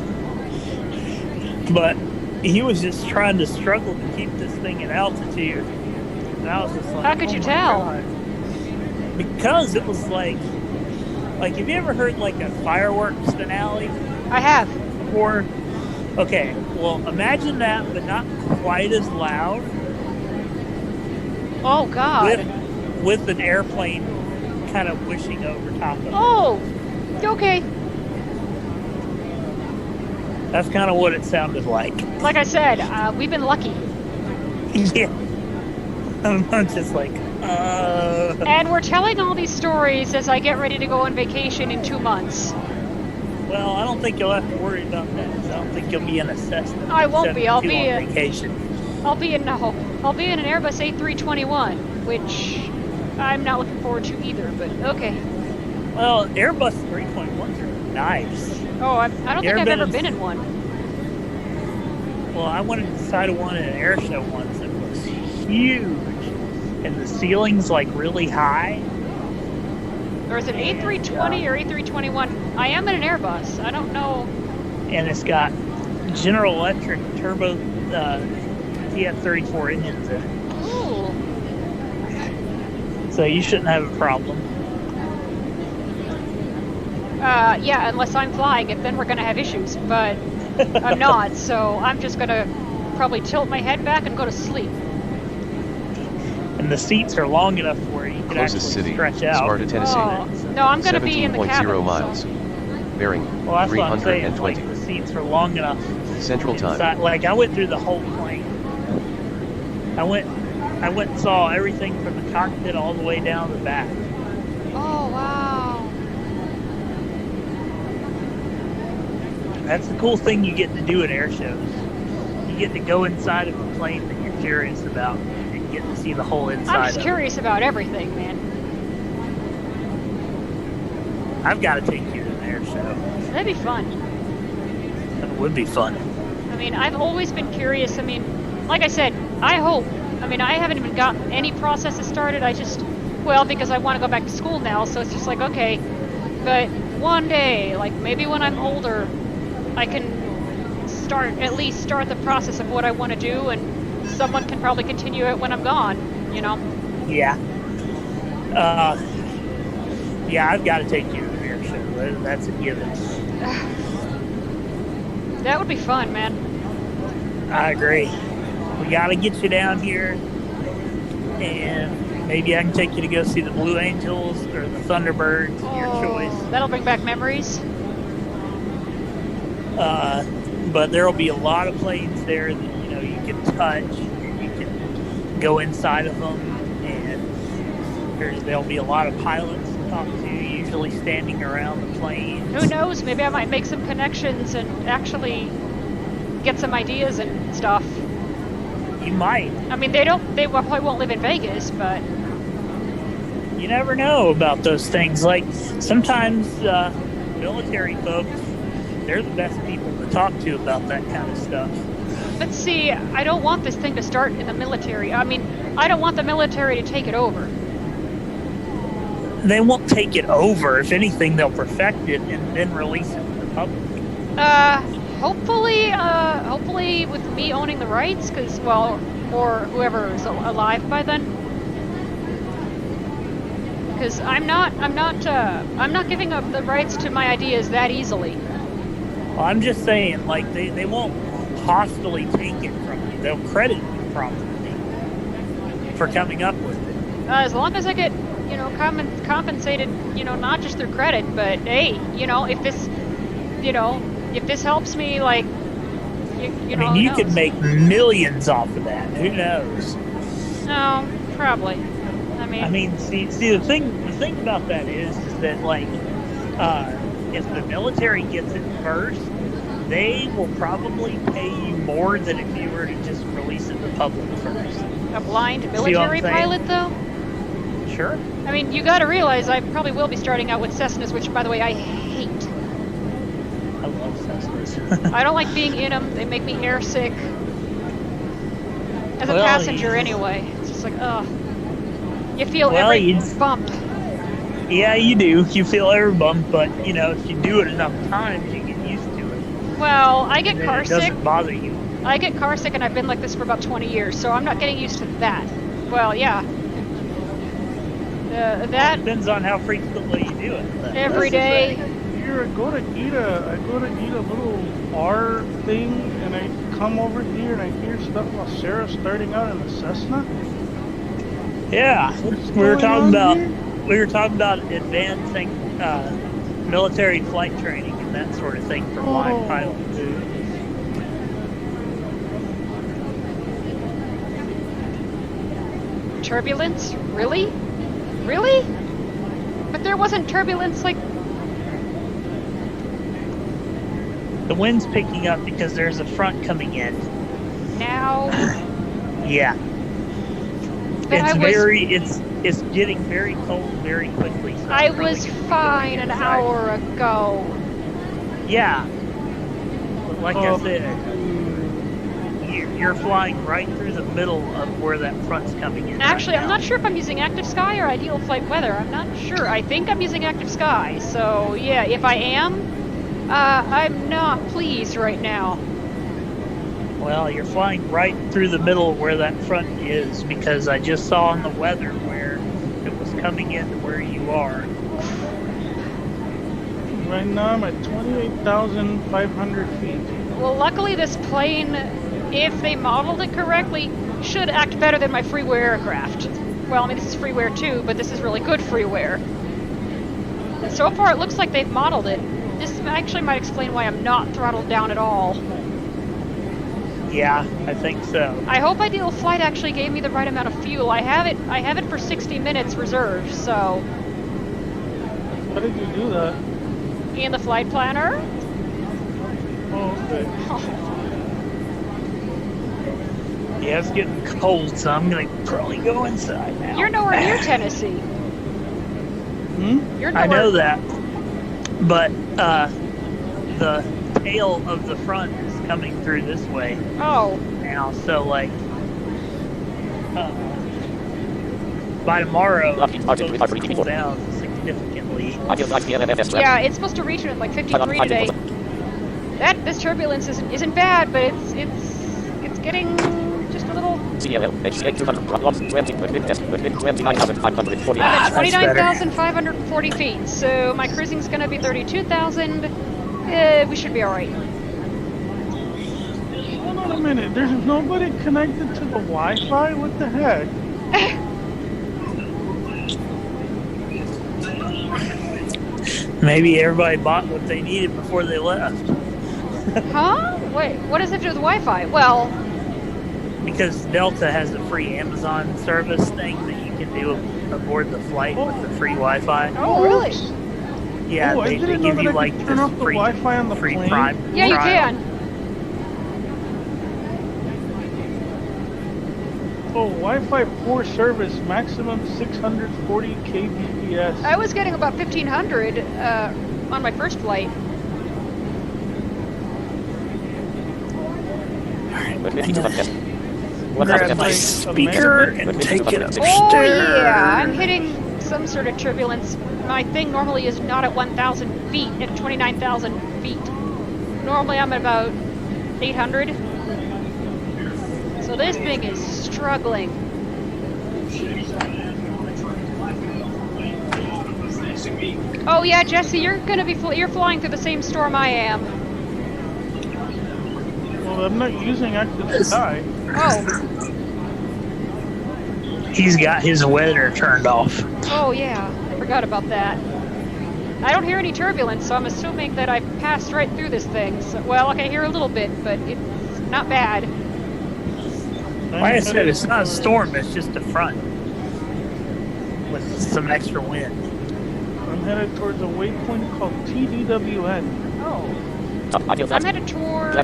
But he was just trying to struggle to keep this thing at altitude. And I was just like, how could you tell? God. Because it was like, have you ever heard like a fireworks finale? I have. Before? Okay, well, imagine that, but not quite as loud. Oh, God. With an airplane kind of whooshing over top of it. Oh, okay. That's kind of what it sounded like. Like I said, we've been lucky. Yeah. I'm just like, And we're telling all these stories as I get ready to go on vacation in 2 months. Well, I don't think you'll have to worry about that. I don't think you'll be in a Cessna. I won't be. I'll be on vacation. I'll be in an Airbus A321, which I'm not looking forward to either. But okay. Well, Airbus 321s are nice. Oh, I don't think I've ever been in one. Well, I went inside of one at an air show once. It was huge, and the ceiling's like really high. Or is it A320 or A321? I am in an Airbus. I don't know. And it's got General Electric turbo TF-34 engines in it. Ooh. So you shouldn't have a problem. Yeah, unless I'm flying it, then we're gonna have issues. But I'm not, so I'm just gonna probably tilt my head back and go to sleep. And the seats are long enough where you can Closest actually city, stretch out. Sparta, Tennessee. Oh, no, I'm gonna be in the cabin. 17.0 miles. So. Bearing Well, that's what I'm saying. 320. Like, the seats are long enough. Central time. Inside, like, I went through the whole plane. I went and saw everything from the cockpit all the way down the back. Oh, wow. That's the cool thing you get to do at air shows. You get to go inside of a plane that you're curious about and get to see the whole inside. I'm just curious about everything, man. I've got to take you to an air show. That'd be fun. That would be fun. I mean, I've always been curious. I mean, like I said, I hope. I mean, I haven't even gotten any processes started. Because I want to go back to school now, so it's just like, okay. But one day, like maybe when I'm older, I can at least start the process of what I want to do, and someone can probably continue it when I'm gone, you know? Yeah. Yeah, I've got to take you to an air show. That's a given. That would be fun, man. I agree. We got to get you down here, and maybe I can take you to go see the Blue Angels or the Thunderbirds, your choice. That'll bring back memories. But there will be a lot of planes there that you can touch, and you can go inside of them, and there'll be a lot of pilots to talk to, usually standing around the plane. Who knows? Maybe I might make some connections and actually get some ideas and stuff. You might. I mean, they probably won't live in Vegas, but you never know about those things. Like sometimes military folks, they're the best people to talk to about that kind of stuff. But see, I don't want this thing to start in the military. I mean, I don't want the military to take it over. They won't take it over. If anything, they'll perfect it and then release it to the public. Hopefully with me owning the rights, or whoever is alive by then. Because I'm not giving up the rights to my ideas that easily. Well, I'm just saying, like, they won't hostily take it from you. They'll credit you properly for coming up with it. As long as I get, compensated, not just through credit, but hey, if this helps me, like, you could make millions off of that. Who knows? No, probably. I mean, see, the thing about that is that, like, if the military gets it first, they will probably pay you more than if you were to just release it to the public first. A blind military pilot, though? Sure. I mean, you got to realize I probably will be starting out with Cessnas, which, by the way, I hate. I love Cessnas. I don't like being in them. They make me airsick. As a passenger, anyway. It's just like, ugh. You feel every bump. Yeah, you do. You feel every bump, but, if you do it enough times, you get used to it. Well, I get car sick. It doesn't bother you. I get car sick, and I've been like this for about 20 years, so I'm not getting used to that. Well, yeah. That depends on how frequently you do it. Every day. Here, I go to eat a little R thing, and I come over here and I hear stuff about Sarah starting out in a Cessna. Yeah, we were talking about advancing military flight training and that sort of thing for blind pilots. turbulence? Really? Really? But there wasn't turbulence like... The wind's picking up because there's a front coming in. Now? Yeah. But It's getting very cold very quickly. So I was fine an hour ago. Yeah. But like I said, you're flying right through the middle of where that front's coming in. Actually, right I'm not sure if I'm using active sky or ideal flight weather. I'm not sure. I think I'm using active sky. So yeah, if I am, I'm not pleased right now. Well, you're flying right through the middle where that front is, because I just saw on the weather where it was coming in to where you are. Right now I'm at 28,500 feet. Well, luckily this plane, if they modeled it correctly, should act better than my freeware aircraft. Well, I mean, this is freeware too, but this is really good freeware. And so far it looks like they've modeled it. This actually might explain why I'm not throttled down at all. Yeah, I think so. I hope Ideal Flight actually gave me the right amount of fuel. I have it for 60 minutes reserved, so... How did you do that? In the flight planner? Oh, okay. Yeah, it's getting cold, so I'm gonna probably go inside now. You're nowhere near Tennessee. You're nowhere... I know that, but the tail of the front is coming through this way. Oh. Now, so like by tomorrow, it's supposed to cool down significantly. Yeah, it's supposed to reach at like 53 today. This turbulence isn't bad, but it's getting just a little. I'm at 29,540 feet, so my cruising's gonna be 32,000. We should be all right. Hold on a minute. There's nobody connected to the Wi-Fi? What the heck? Maybe everybody bought what they needed before they left. Huh? Wait, what does it do with Wi-Fi? Well... Because Delta has a free Amazon service thing that you can do aboard the flight with the free Wi-Fi. Oh, really? Yeah, they give you like turn off the free Wi-Fi on the free plane. Prime. Yeah, you can. Oh, Wi-Fi poor service, maximum 640 kbps. I was getting about 1,500 on my first flight. Grab my speaker and take it upstairs. Oh yeah, I'm hitting some sort of turbulence. My thing normally is not at 1,000 feet, at 29,000 feet. Normally I'm at about 800. So this thing is struggling. Oh yeah, Jesse, you're gonna be you're flying through the same storm I am. Well, I'm not using active sky. Oh. He's got his weather turned off. Oh yeah, I forgot about that. I don't hear any turbulence, so I'm assuming that I passed right through this thing. So, well, okay, I hear a little bit, but it's not bad. Like I said, it's not a storm, it's just a front with some extra wind. I'm headed towards a waypoint called TDWN. Oh. I'm headed toward...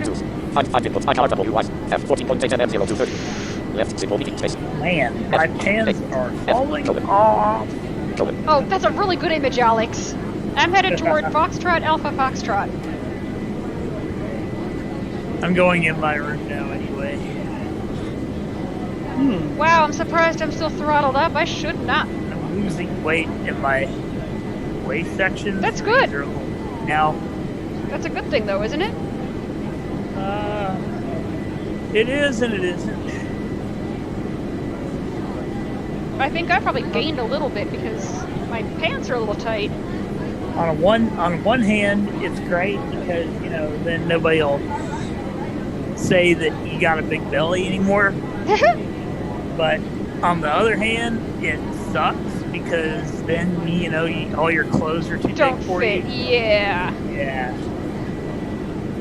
Man, my pants are falling off. Oh, that's a really good image, Alex. I'm headed toward Foxtrot Alpha Foxtrot. I'm going in my room now anyway. Wow, I'm surprised I'm still throttled up. I should not. I'm losing weight in my waist section. That's good. Now. That's a good thing, though, isn't it? It is and it isn't. I think I probably gained a little bit because my pants are a little tight. On one hand, it's great because, you know, then nobody will say that you got a big belly anymore. But on the other hand, it sucks because then, you know, all your clothes are too big for you. Yeah. Yeah.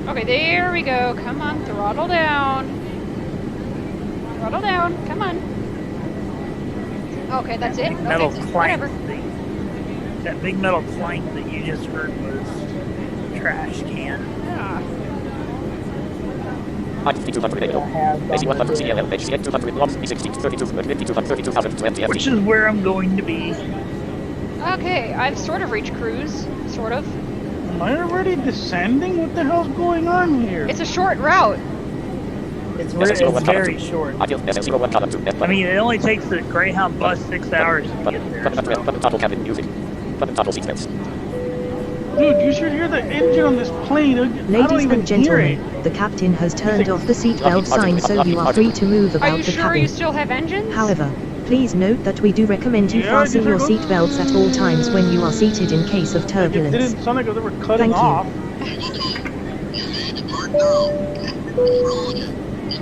Okay, there we go. Come on, throttle down. Throttle down. Come on. Okay, that's it? Big metal Okay, plank whatever. thing. That big metal plank that you just heard was a trash can. Ah. Which is where I'm going to be. Okay, I've sort of reached cruise. Sort of. Am I already descending? What the hell's going on here? It's a short route. It's very short. I mean, it only takes the Greyhound bus 6 hours to get there. So. Dude, you should hear the engine on this plane. I don't Ladies even and hear it. gentlemen, the captain has turned off the seatbelt sign, so you are free to move Are about you the sure you cabin. still have engines? However, please note that we do recommend you Yeah, fasten these are your good. seatbelts at all times when you are seated in case of It turbulence. didn't sound like they were cutting Thank you. off.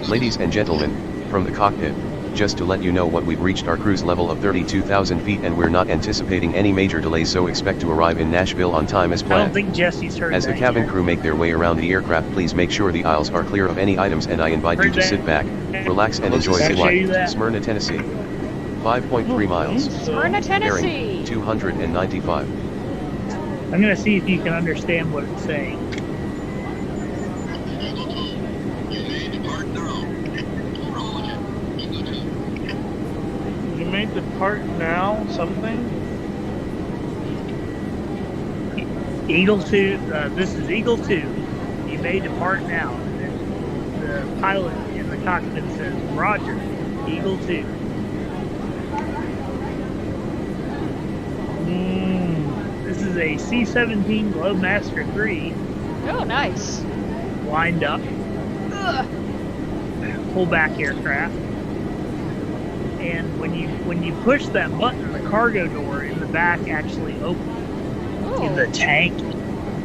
Ladies and gentlemen, from the cockpit, just to let you know what we've reached our cruise level of 32,000 feet and we're not anticipating any major delays, so expect to arrive in Nashville on time as I don't planned. think Jesse's heard As the that cabin yet. crew make their way around the aircraft, please make sure the aisles are clear of any items, and I invite you Heard to that. sit back, relax and enjoy Can I the show you flight. that? Smyrna, Tennessee. 5.3 miles. Smyrna, Tennessee. Bearing 295. I'm going to see if you can understand what it's saying. You made the part now, something? Eagle 2, this is Eagle 2. You may depart now. And the pilot in the cockpit says, Roger, Eagle 2. This is a C-17 Globemaster 3 Oh, nice. lined up, Ugh. pullback aircraft. And when you push that button, the cargo door in the back actually opens. In the Oh. tank,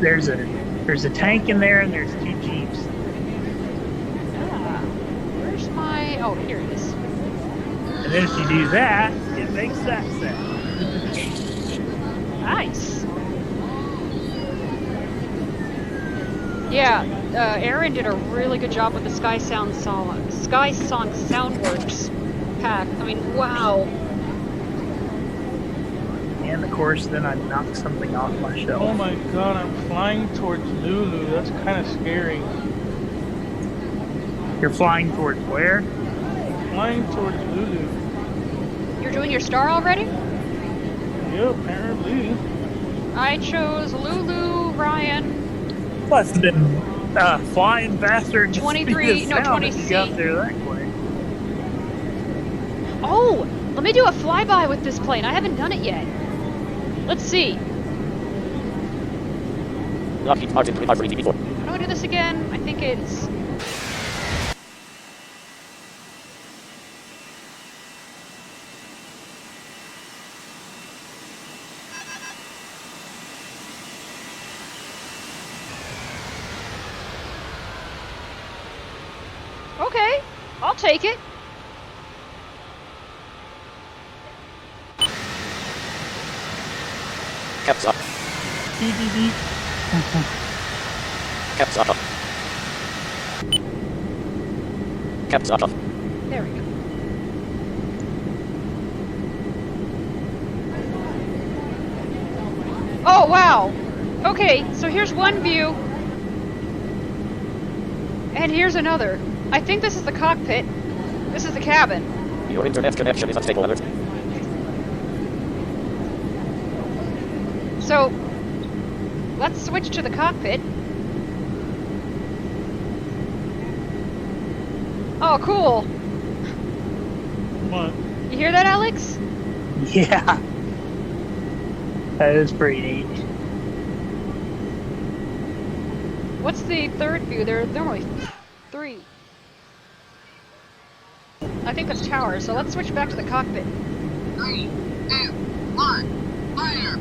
there's a tank in there, and there's 2 Jeeps. Ah. Where's my... Oh, here it is. And then if you do that, it makes that sound. Nice. Yeah, Aaron did a really good job with the Sky Song Soundworks pack. I mean, wow. And of course, then I knocked something off my shelf. Oh my god, I'm flying towards Lulu. That's kind of scary. You're flying towards where? Flying towards Lulu. You're doing your star already? Yeah, apparently. I chose Lulu, Ryan. Plus, been flying faster than 23 no, 20 if you got there that quick. Oh, let me do a flyby with this plane. I haven't done it yet. Let's see. How do I do this again? I think it's... Okay, I'll take it. Caps up. Beep, beep, beep. Caps up. Caps up. There we go. Oh, wow. Okay, so here's one view. And here's another. I think this is the cockpit. This is the cabin. Your internet connection is unstable. Alert. So, let's switch to the cockpit. Oh, cool. What? You hear that, Alex? Yeah. That is pretty neat. What's the third view? There are normally 3. I think that's tower, so let's switch back to the cockpit. 3, 2, 1, fire!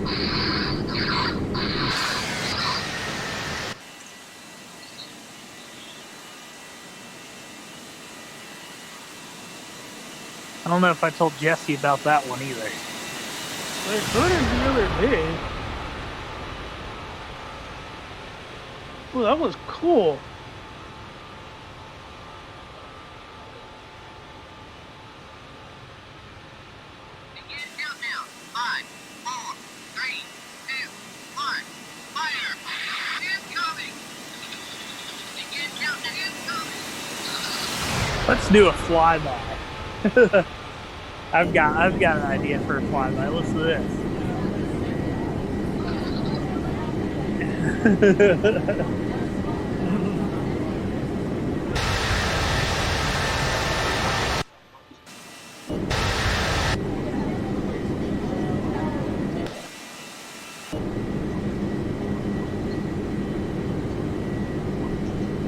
I don't know if I told Jesse about that one either. I heard it the other day. Oh, that was cool. 5, 4, 3, 2, 1, fire! Incoming! Begin countdown, incoming! Let's do a flyby. I've got an idea for a flyby. Listen to this.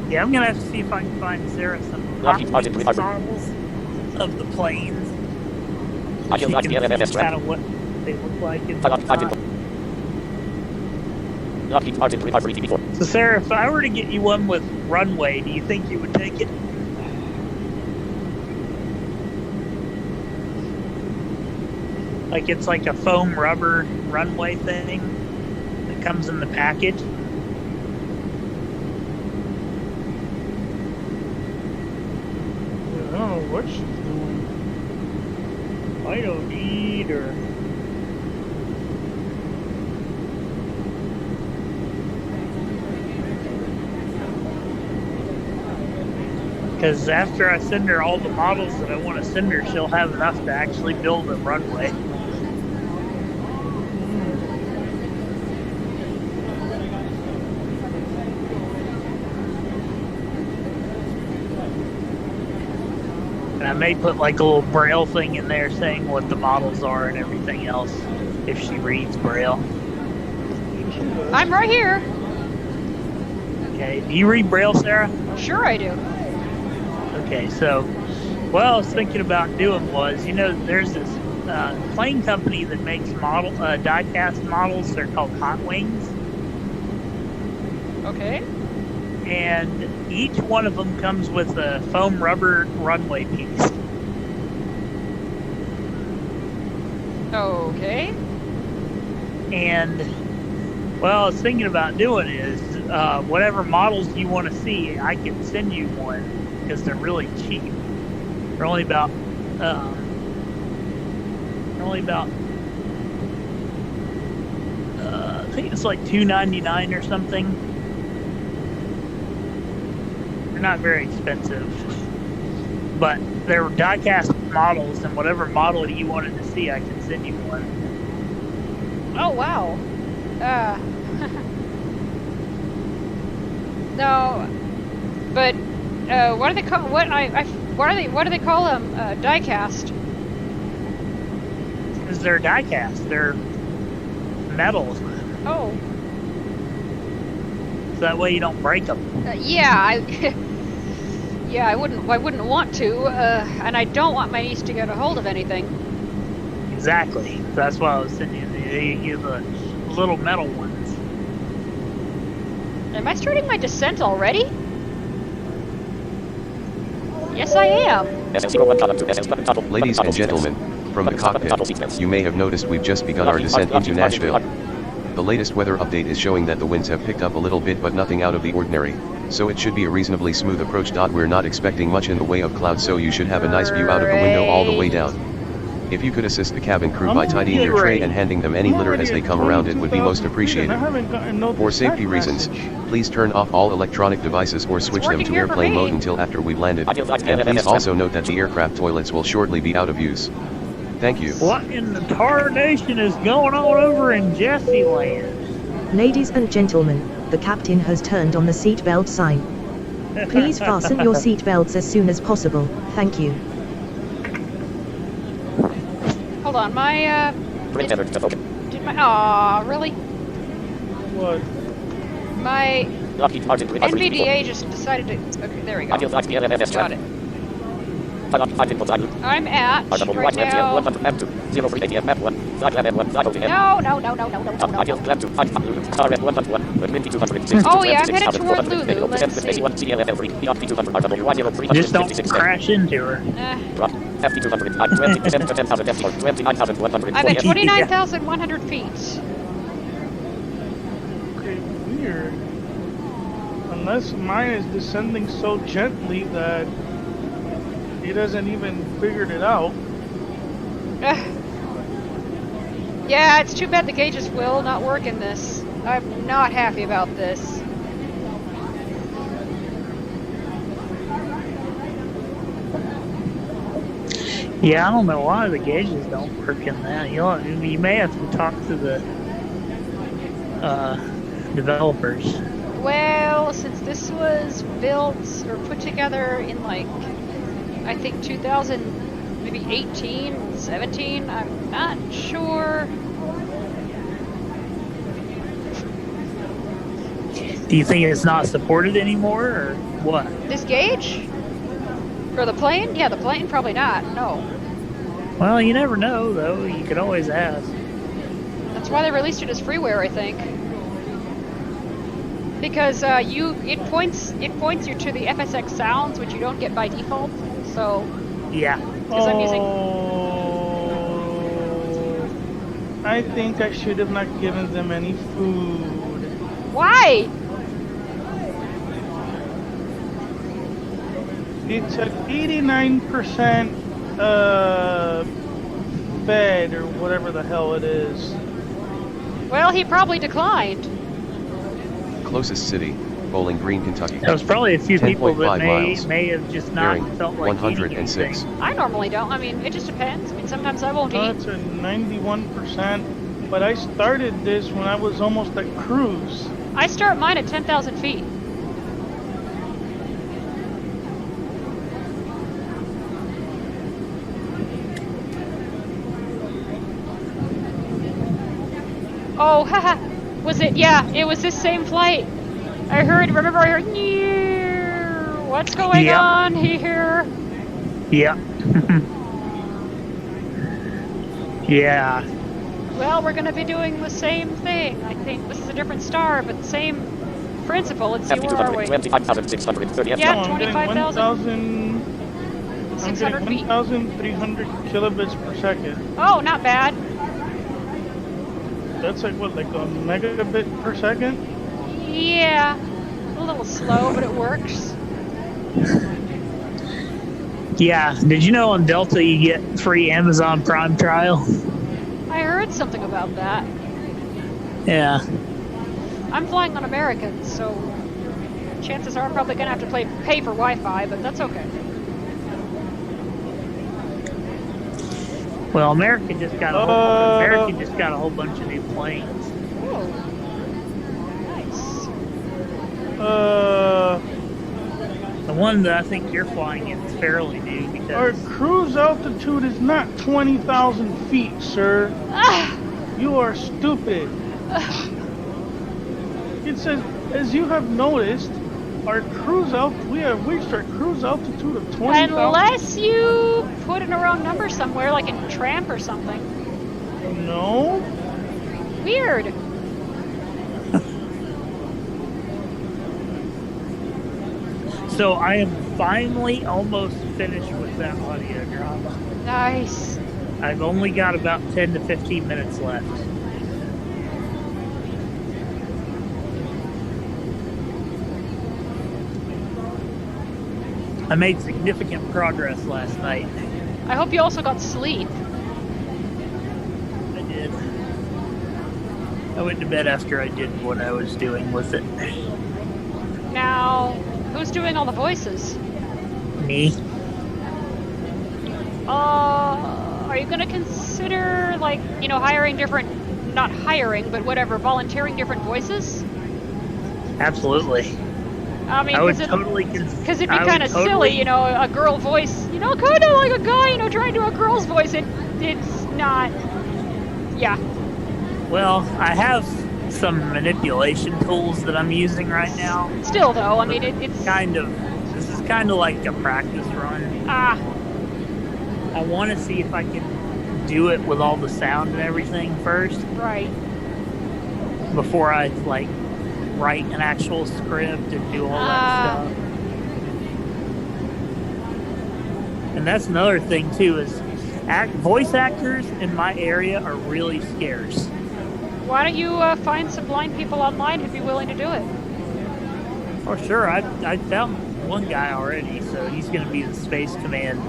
Yeah, I'm gonna have to see if I can find Sarah some models of the planes. She can see kind of what they look like in the time. So Sarah, if I were to get you one with runway, do you think you would take it? Like it's like a foam rubber runway thing that comes in the package. I don't know what she's doing. I don't need her. Because after I send her all the models that I want to send her, she'll have enough to actually build a runway. And I may put like a little braille thing in there saying what the models are and everything else if she reads braille. I'm right here. Okay, do you read braille, Sarah? Sure I do. Okay, so what I was thinking about doing was, you know, there's this plane company that makes die-cast models. They're called Hot Wings. Okay. And each one of them comes with a foam rubber runway piece. Okay. And what I was thinking about doing is whatever models you want to see, I can send you one because they're really cheap. They're only about I think it's like $2.99 or something. Not very expensive, but they're die-cast models, and whatever model you wanted to see, I can send you one. Oh wow. No, but what do they call what do they call them? Die-cast. Because they're die-cast. They're metal. Oh. So that way you don't break them. Yeah, I wouldn't want to, and I don't want my niece to get a hold of anything. Exactly. That's why I was sending you the little metal ones. Am I starting my descent already? Yes, I am. Ladies and gentlemen, from the cockpit, you may have noticed we've just begun our descent into Nashville. The latest weather update is showing that the winds have picked up a little bit, but nothing out of the ordinary, so it should be a reasonably smooth approach. We're not expecting much in the way of clouds, so you should have a nice view out of the window all the way down. If you could assist the cabin crew by tidying your tray and handing them any litter as they come around, it would be most appreciated. For safety reasons, please turn off all electronic devices or switch them to airplane mode until after we've landed, and please also note that the aircraft toilets will shortly be out of use. Thank you. What in the tarnation is going on over in Jessie land? Ladies and gentlemen, the captain has turned on the seatbelt sign. Please fasten your seatbelts as soon as possible. Thank you. Hold on, my did my aw, really? What? My NVDA just decided to. Okay, there we go. Got it. I'm at right now. No. Oh yeah, I'm headed toward Lulu. Let's see. Just don't crash into her. I'm at 29,100 feet. Okay, weird. Unless mine is descending so gently that he doesn't even figured it out. Yeah, it's too bad the gauges will not work in this. I'm not happy about this. Yeah, I don't know why the gauges don't work in that. You may have to talk to the developers. Well, since this was built or put together in like, I think 2000, maybe 18, 17, I'm not sure. Do you think it's not supported anymore, or what? This gauge? For the plane? Yeah, the plane probably not, no. Well, you never know, though. You could always ask. That's why they released it as freeware, I think. Because it points you to the FSX sounds, which you don't get by default. So Yeah. because I'm using. I think I should have not given them any food. Why? It's at 89% fed or whatever the hell it is. Well, he probably declined. Closest city, Bowling Green, Kentucky. There was probably a few people that 10.5 miles. may have just not Bearing felt like eating 106. anything. I normally don't. I mean, it just depends. I mean, sometimes I won't eat. It's at 91%, but I started this when I was almost at cruise. I start mine at 10,000 feet. Oh, haha. Was it? Yeah, it was this same flight. I heard, "Near." What's going Yep. on here? Yeah. Yeah. Well, we're going to be doing the same thing. I think this is a different star, but the same principle. Let's see, where are we? 25,630. Yeah, No, I'm getting 25,000. 600 feet. 1,300 kilobits per second. Oh, not bad. That's like what, like a megabit per second? Yeah, a little slow, but it works. Yeah. Did you know on Delta you get free Amazon Prime trial? I heard something about that. Yeah. I'm flying on American, so chances are I'm probably going to have to pay for Wi-Fi, but that's okay. Well, America just got a whole bunch of new planes. Oh, nice. The one that I think you're flying in is fairly new Our because cruise altitude is not 20,000 feet, sir. Ah, You are stupid. It says, as you have noticed, our we have reached our cruise altitude of 20,000. unless you put in a wrong number somewhere, like in Tramp or something. No. Weird. so I am finally almost finished with that audio drama. Nice. I've only got about 10 to 15 minutes left. I made significant progress last night. I hope you also got sleep. I did. I went to bed after I did what I was doing with it. Now, who's doing all the voices? Me? Are you gonna consider, like, hiring different, not hiring, but whatever, volunteering different voices? Absolutely. I mean, I would because totally it'd be kind of silly, a girl voice, kind of like a guy, trying to do a girl's voice. It's not, yeah. Well, I have some manipulation tools that I'm using right now. Still, though, I mean, it's This is kind of like a practice run. I want to see if I can do it with all the sound and everything first. Right. Before I, write an actual script and do all that stuff. And that's another thing, too, is voice actors in my area are really scarce. Why don't you find some blind people online who'd be willing to do it? Oh, sure. I found one guy already, so he's going to be the Space Command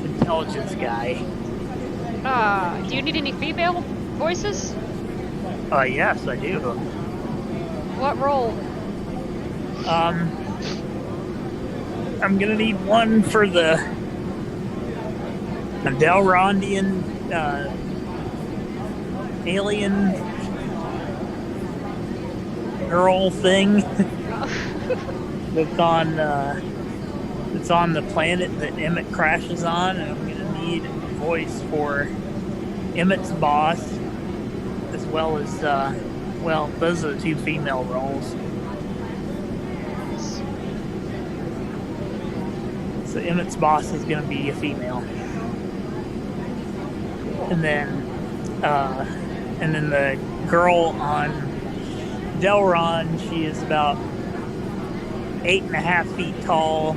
intelligence guy. Do you need any female voices? Yes, I do. What role? I'm gonna need one for the Delrondian alien girl thing that's on the planet that Emmett crashes on, and I'm gonna need a voice for Emmett's boss, as well as those are the two female roles. So Emmett's boss is going to be a female, and then the girl on Delron, she is about 8.5 feet tall,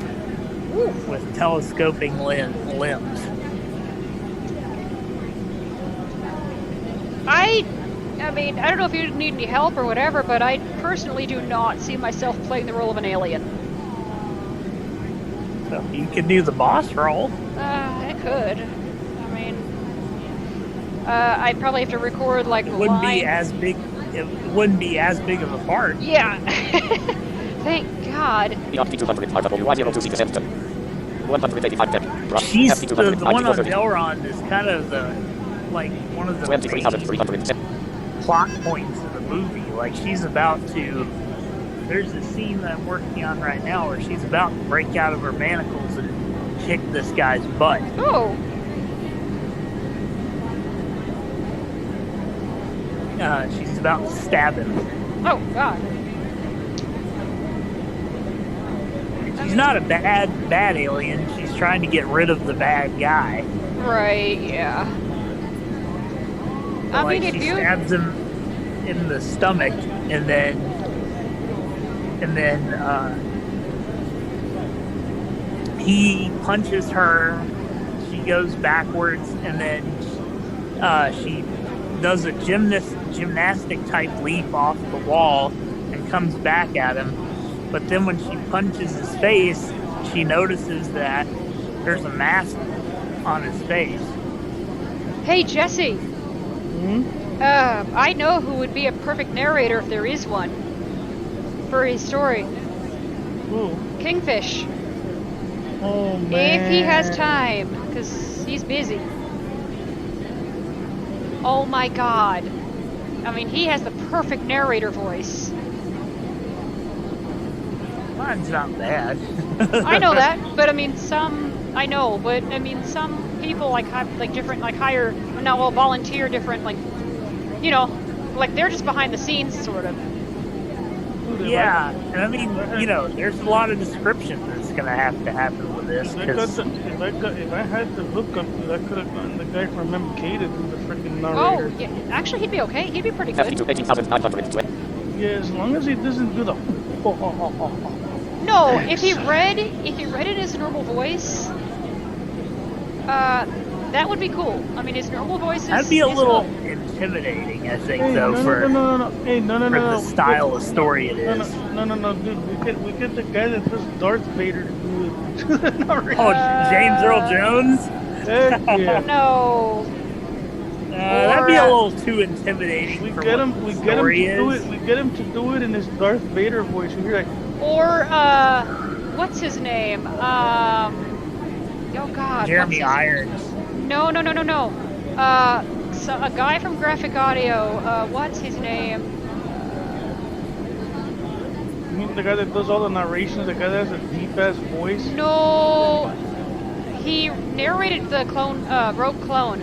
with telescoping limbs. I mean, I don't know if you need any help or whatever, but I personally do not see myself playing the role of an alien. So you could do the boss role. I could. I mean, I'd probably have to record like It wouldn't line. be as big. It wouldn't be as big of a part. Yeah. Thank God. She's the one on Delron is kind of one of the main plot points of the movie. Like she's about to. There's a scene that I'm working on right now where she's about to break out of her manacles and kick this guy's butt. Oh. She's about to stab him. Oh God. She's not a bad alien. She's trying to get rid of the bad guy. Right. Yeah. I mean, if she you stabs him in the stomach, and then he punches her. She goes backwards, and then she does a gymnastic type leap off the wall and comes back at him. But then when she punches his face, she notices that there's a mask on his face. Hey, Jessie. I know who would be a perfect narrator if there is one for his story. Who? Kingfish. Oh man. If he has time, because he's busy. Oh my God. I mean, he has the perfect narrator voice. Mine's not bad. I know that, but I mean, some people volunteer different, they're just behind the scenes, sort of. Yeah, and I mean, there's a lot of description that's going to happen with this. If I had the hookup, I could have gotten the guy from MK to do the freaking narrator. Oh, yeah, actually, he'd be okay. He'd be pretty good. Yeah, as long as he doesn't do the. No, if he read it as a normal voice, that would be cool. I mean, his normal voice is. That'd be a little cool. intimidating, I think, for the style of story it is. No, dude. We get the guy that does Darth Vader to do the narrator. Oh, James Earl Jones? Heck yeah. No. That'd be a little too intimidating. We get him to do it in his Darth Vader voice. And you're like, or what's his name? Oh God. Jeremy Irons. No. So a guy from Graphic Audio. What's his name? You mean the guy that does all the narrations? The guy that has a deep ass voice? No. He narrated the Rogue Clone.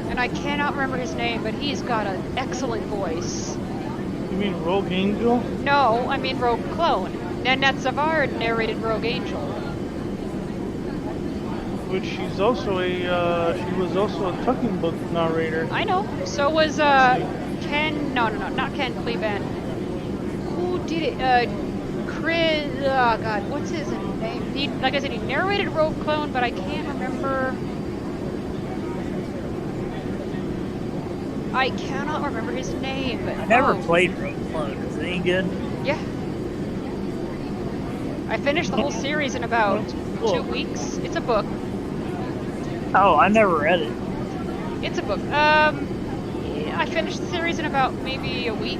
And I cannot remember his name, but he's got an excellent voice. You mean Rogue Angel? No, I mean Rogue Clone. Nanette Savard narrated Rogue Angel. Which she was also a Talking Book narrator. I know. So was Ken. No, not Ken Kbna. Who did it? Chris. Oh God, what's his name? Like I said, he narrated Rogue Clone, but I can't remember. I cannot remember his name. I never played Rogue Clone. Is it any good? Yeah. I finished the whole series in about 2 weeks. It's a book. Oh, I never read it. It's a book. I finished the series in about maybe a week.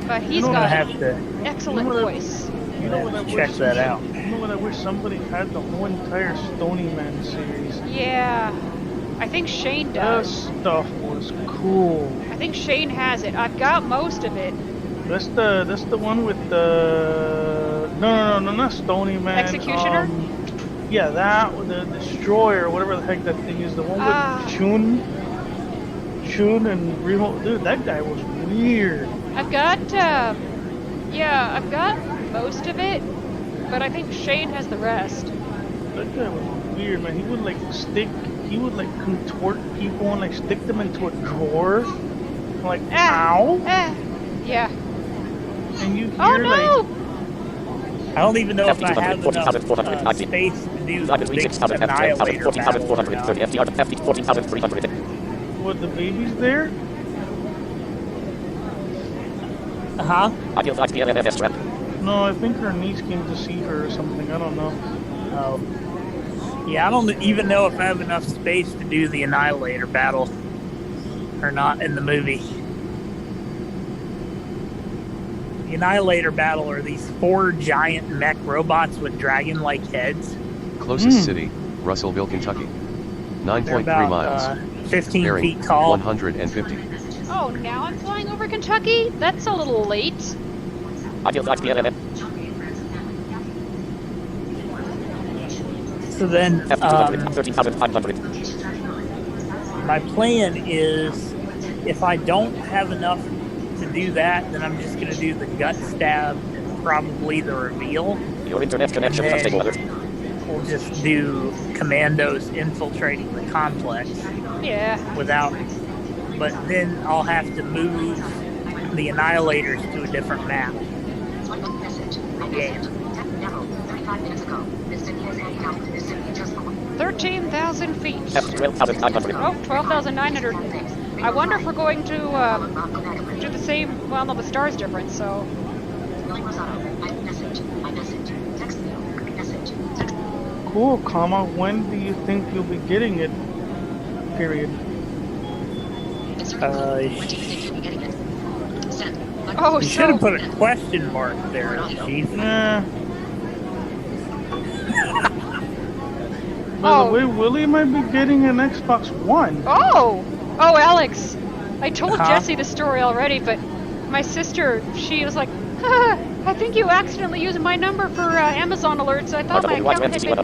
But he's know, got I have an to excellent voice. You know what I check wish that out. You know what I wish somebody had the whole entire Stony Man series. Yeah. I think Shane That does. stuff was cool. I think Shane has it. I've got most of it. That's the one with the no, not Stony Man. Executioner? Yeah, that with the Destroyer, whatever the heck that thing is. The one with Chun and Remo. Dude, that guy was weird. I've got, I've got most of it, but I think Shane has the rest. That guy was weird, man. He would like contort people and like stick them into a drawer. Like, ow. Yeah. And you hear Oh no! I don't even know if I have enough space to do the big Annihilator battle. What, the baby's there? Uh-huh. No, I think her niece came to see her or something. I don't know. Oh. Yeah, I don't even know if I have enough space to do the Annihilator battle or not in the movie. The Annihilator battle are these 4 giant mech robots with dragon-like heads. Closest city, Russellville, Kentucky. 9.3 about, miles. 15 Bearing, feet tall. 150. Oh, now I'm flying over Kentucky? That's a little late. So then, my plan is, if I don't have enough to do that, then I'm just going to do the gut stab and probably the reveal. Your internet connection is unstable alert. We'll just do commandos infiltrating the complex. Yeah. But then I'll have to move the Annihilators to a different map. Yeah. 13,000 feet. 12,900. Oh, 12,900. I wonder if we're going to do the same. Well, no, the star's different, so. Cool, comma. When do you think you'll be getting it? Period. Oh, You should have put a question mark there, Chief. Nah. By the way, Willie might be getting an Xbox One. Oh, Alex. I told Jessie the story already, but my sister, she was like, I think you accidentally used my number for Amazon alerts. I thought my account had been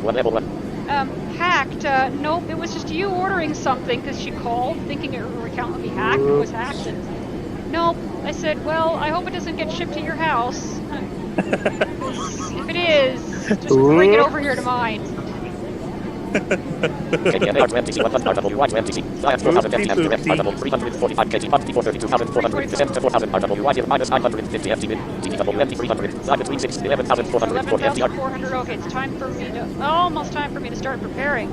hacked. Nope, it was just you ordering something because she called thinking her account would be hacked. It was hacked. And, nope. I said, well, I hope it doesn't get shipped to your house. If it is, just bring it over here to mine. Kbna 20 RWY 20 Science 4050 direct RW 345 KT 42,400 descent to 4,000 RWY minus 950 FT DWMT 300 side between 6 11,440 FTR. 11,400. Okay, it's time for me to almost time for me to start preparing.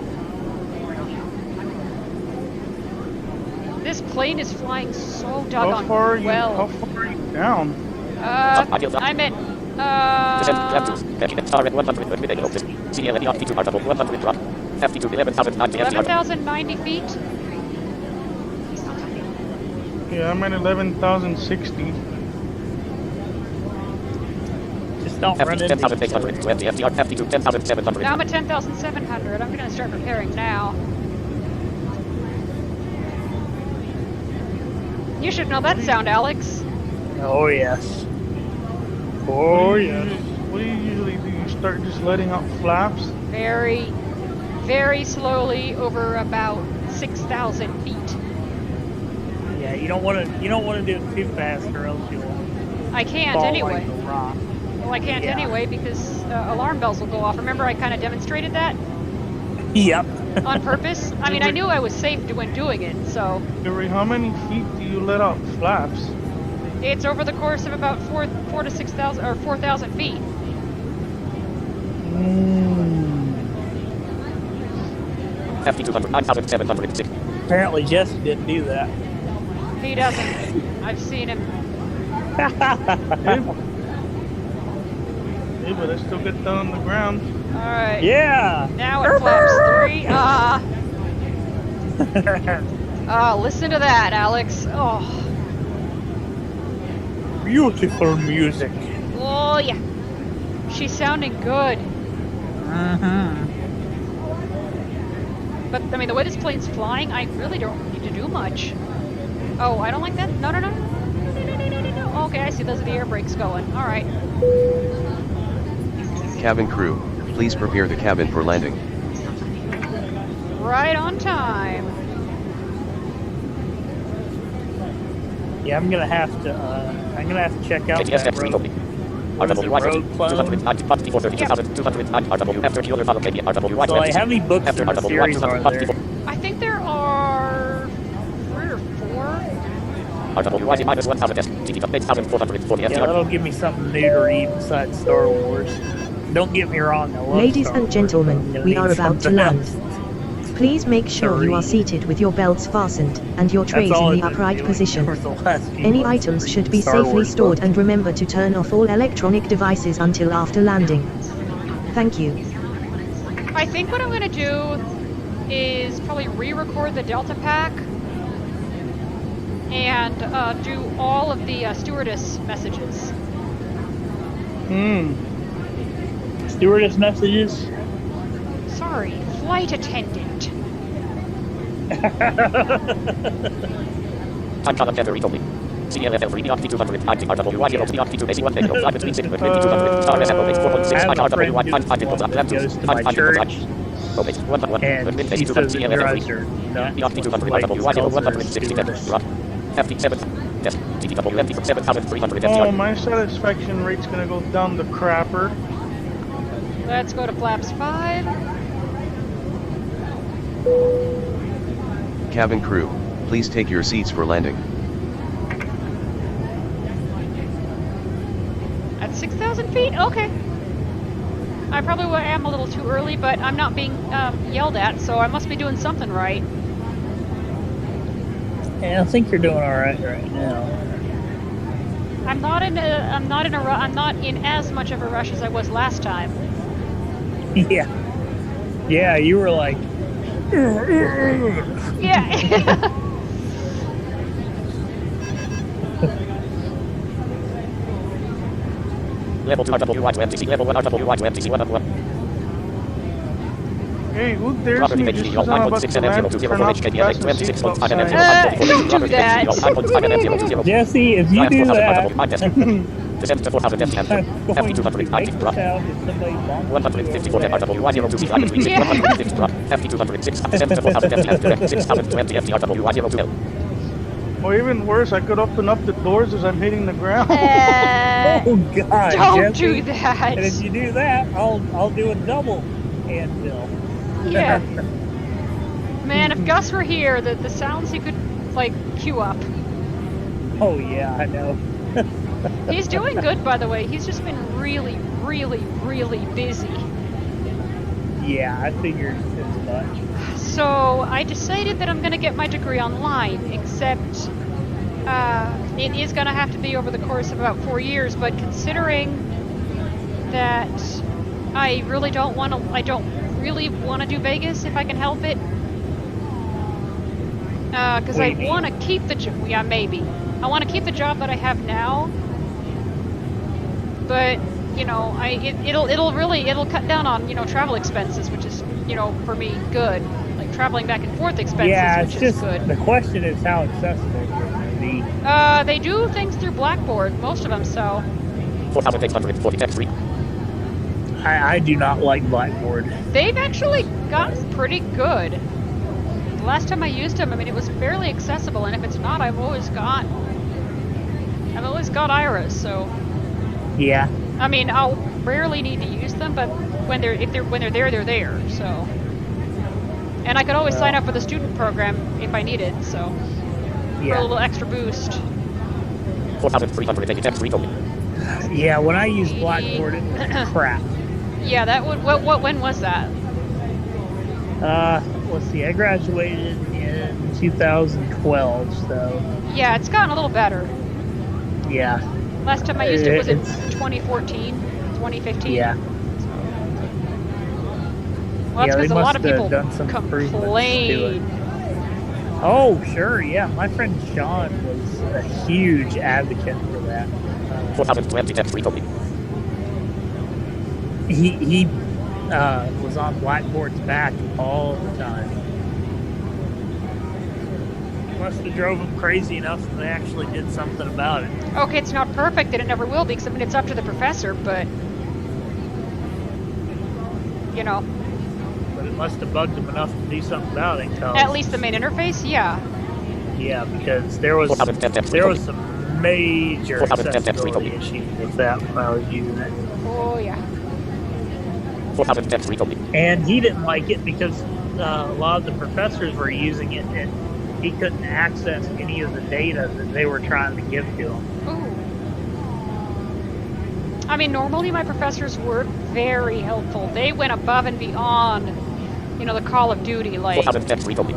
This plane is flying so doggone How far are you down? I'm at Descent Raptors Kbna star at 100 midday notice CLN RT2 RW 100 drop FT2 11,090 FTR 11,090 feet. Yeah, I'm at 11,060. Just don't run into 10,800 20 FTR FT2 10,700. Now I'm at 10,700. I'm gonna start preparing now. You should know that sound, Alex. Oh, yes. Oh, yes. What do you usually do? You start just letting out flaps? Very, very slowly over about 6,000 feet. Yeah, you don't want to do it too fast, or else you'll I can't fall anyway. like a rock. Well, I can't anyway because alarm bells will go off. Remember, I kind of demonstrated that Yep. on purpose. I mean, I knew I was safe when doing it, so. Yuri, how many feet do you let out flaps? It's over the course of about 4 to 6,000 or 4,000 feet. FT200 9,706. Apparently, Jesse didn't do that. He doesn't. I've seen him. Hey, but I still get down on the ground. Alright. Yeah. Now it flaps 3. Listen to that, Alex. Oh. Beautiful music. Oh, yeah. She's sounding good. But, I mean, the way this plane's flying, I really don't need to do much. Oh, I don't like that? No. Okay, I see. Those are the air brakes going. Alright. Cabin crew, please prepare the cabin for landing. Right on time. Yeah, I'm gonna have to check out that road. What is it, road clone? So, like, how many books in the series are there? I think there are 3 or 4. Yeah, that'll give me something new to read besides Star Wars. Don't get me wrong, I love Ladies Star and Wars, gentlemen, but we are about to land. else. Please make sure you are seated with your belts fastened and your trays all in I've the been upright doing position. for the last few Any months, items should be Star safely Wars stored books. and remember to turn off all electronic devices until after landing. Thank you. I think what I'm going to do is probably re-record the Delta Pack and do all of the stewardess messages. Stewardess messages? Sorry, flight attendant. Time column February only. CLFL 3 Kt 200 RWY 0 Kt 2 AC 1 Federal flight between 6 and 200 star SFO base 4.6 I have a friend RWY who 5 goes up goes to my church, and she says the drives are nuts. Kt 200 RWY 0 160 Federal FT7 test TTWMT 7300 Oh, my satisfaction rate's gonna go down the crapper. Let's go to flaps 5. Cabin crew, please take your seats for landing. At 6,000 feet? Okay. I probably am a little too early, but I'm not being yelled at, so I must be doing something right. Yeah, I think you're doing all right now. I'm not in as much of a rush as I was last time. Yeah, you were like. Yeah. Level 2 RWY to MTC, level 1 RWY to MTC 1 of 1. Hey, who dares me just because I'm about to land to turn off the fasten seatbelt sign? Don't do that. Jesse, if you do that, descend to 4,000 FT Hampton. FT 200 active drop. 154 RWY 02 between 150 drop. FT 206 descend to 4,000 FT Hampton. 6,020 FT RWY 02. Or even worse, I could open up the doors as I'm hitting the ground. oh God, don't Jesse. do that. And if you do that, I'll do a double anvil. Yeah. Man, if Gus were here, the sounds he could like queue up. Oh yeah, I know. He's doing good, by the way. He's just been really, really, really busy. Yeah, I figured as much. So I decided that I'm going to get my degree online, except it is going to have to be over the course of about 4 years. But considering that I really don't want to, I don't really want to do Vegas if I can help it, because I want to keep the job. Yeah, maybe I want to keep the job that I have now. But you know, it'll cut down on travel expenses, which is for me good. Like traveling back and forth expenses, which is good. The question is how accessible it will be. They do things through Blackboard, most of them. So 4,840 X3. I do not like Blackboard. They've actually gotten pretty good. The last time I used them, I mean, it was fairly accessible, and if it's not, I've always got IRAs. So yeah. I mean, I'll rarely need to use them, but when they're there, they're there. So. And I could always sign up for the student program if I need it, so for a little extra boost. 4,380 X3 only. Yeah, when I used Blackboard, it was crap. Yeah, that would. When was that? Let's see. I graduated in 2012, so. Yeah, it's gotten a little better. Yeah. Last time I used it was in 2014. 2015. Yeah. Well, that's Yeah, they because a lot of must have people done some improvements to it. complain. Oh, sure, yeah. My friend Sean was a huge advocate for that. 4020 text recently. He was on Blackboard's back all the time. Must have drove him crazy enough that they actually did something about it. Okay, it's not perfect, and it never will be, because I mean, it's up to the professor, but you know. But it must have bugged him enough to do something about it. At least the main interface, yeah. Yeah, because there was some major accessibility issues with that when I was using it. Oh yeah. 4000 text recently. And he didn't like it because a lot of the professors were using it, and he couldn't access any of the data that they were trying to give to him. Ooh. I mean, normally my professors were very helpful. They went above and beyond, you know, the Call of Duty, like, 4000 text recently.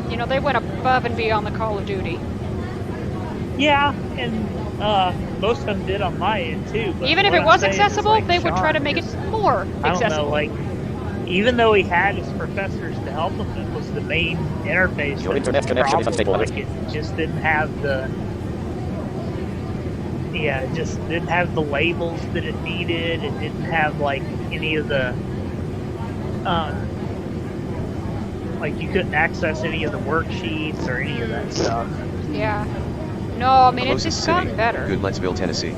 you know, they went above and beyond the Call of Duty. Yeah, and most of them did on my end too. But even if what it was I'm saying is, accessible, like, they would try to Sean make it just- more I don't accessible. know, like, even though he had his professors to help him, it was the main interface. Your that internet was the connection is problem. unstable. Like, it just didn't have the. Yeah, it just didn't have the labels that it needed. It didn't have like any of the. Like, you couldn't access any of the worksheets or any of that stuff. Yeah. No, I mean, it's Closest just gotten city, better. Goodlettsville, Tennessee.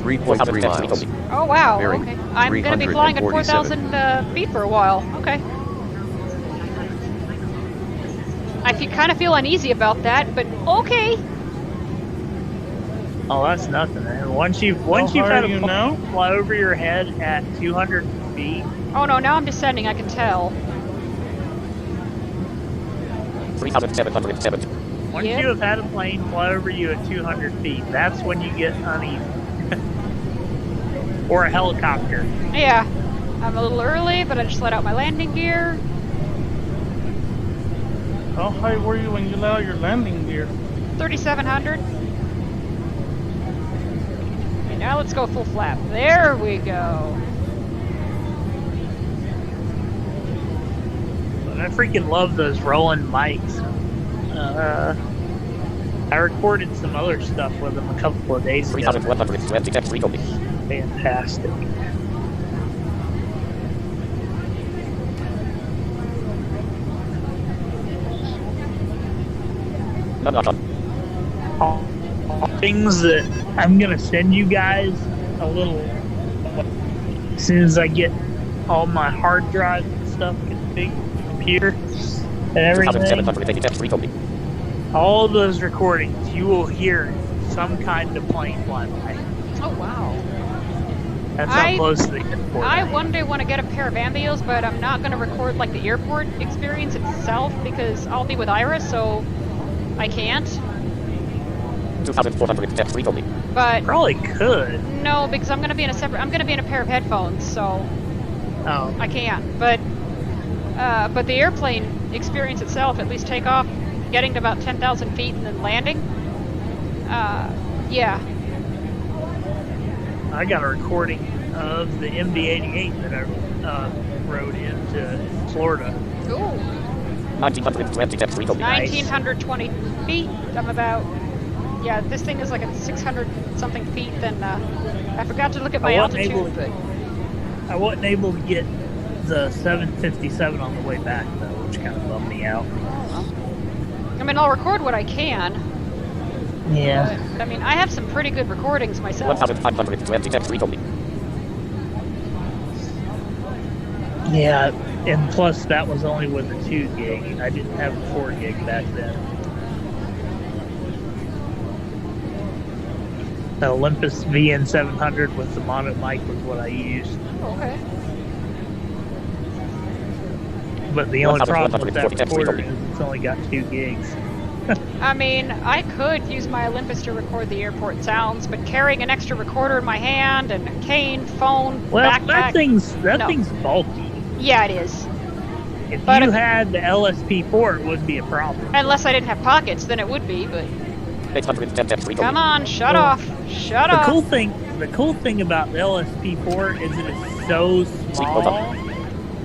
3.3 miles. Oh, wow. Bearing, Okay. I'm going to be flying at 4,000 feet for a while. Okay. I kind of feel uneasy about that, but okay. Oh, that's nothing. Man. Once you've had a plane fly over your head at 200 feet. Oh no, now I'm descending. I can tell. 3770. Once you have had a plane fly over you at 200 feet, that's when you get uneasy. Or a helicopter. Yeah. I'm a little early, but I just let out my landing gear. How high were you when you let out your landing gear? 3,700. Okay, now let's go full flap. There we go. But I freaking love those rolling mics. I recorded some other stuff with them a couple of days ago. 3120 text recently. Fantastic. Things that I'm gonna send you guys a little as soon as I get all my hard drives and stuff configured, computer and everything. All those recordings, you will hear some kind of plane fly by. Oh wow. That's how close they get for I one day want to get a pair of ambios, but I'm not going to record like the airport experience itself because I'll be with Iris, so I can't. 2,400 text recently. But probably could. No, because I'm going to be in a separate. I'm going to be in a pair of headphones, so I can't. But the airplane experience itself, at least takeoff, getting to about 10,000 feet and then landing. Yeah. I got a recording of the MD-88 that I rode into Florida. Ooh. 1,920 text recently. 1,920 feet. I'm about. Yeah, this thing is like at 600 something feet. Then I forgot to look at my altitude. I wasn't able to get the 757 on the way back though, which kind of bummed me out. I mean, I'll record what I can. Yeah. But, I mean, I have some pretty good recordings myself. 1,520 text recently. Yeah, and plus that was only with a 2 gig. I didn't have a 4 gig back then. The Olympus VN700 with the mono mic was what I used. Okay. But the only problem with that recorder is it's only got 2 gigs. I mean, I could use my Olympus to record the airport sounds, but carrying an extra recorder in my hand and a cane, phone, backpack... that thing's bulky. Yeah, it is. If you had the LSP4, it wouldn't be a problem. Unless I didn't have pockets, then it would be, but... 810 Come on, shut off. Shut The off. cool thing about the LSP4 is that it's so small.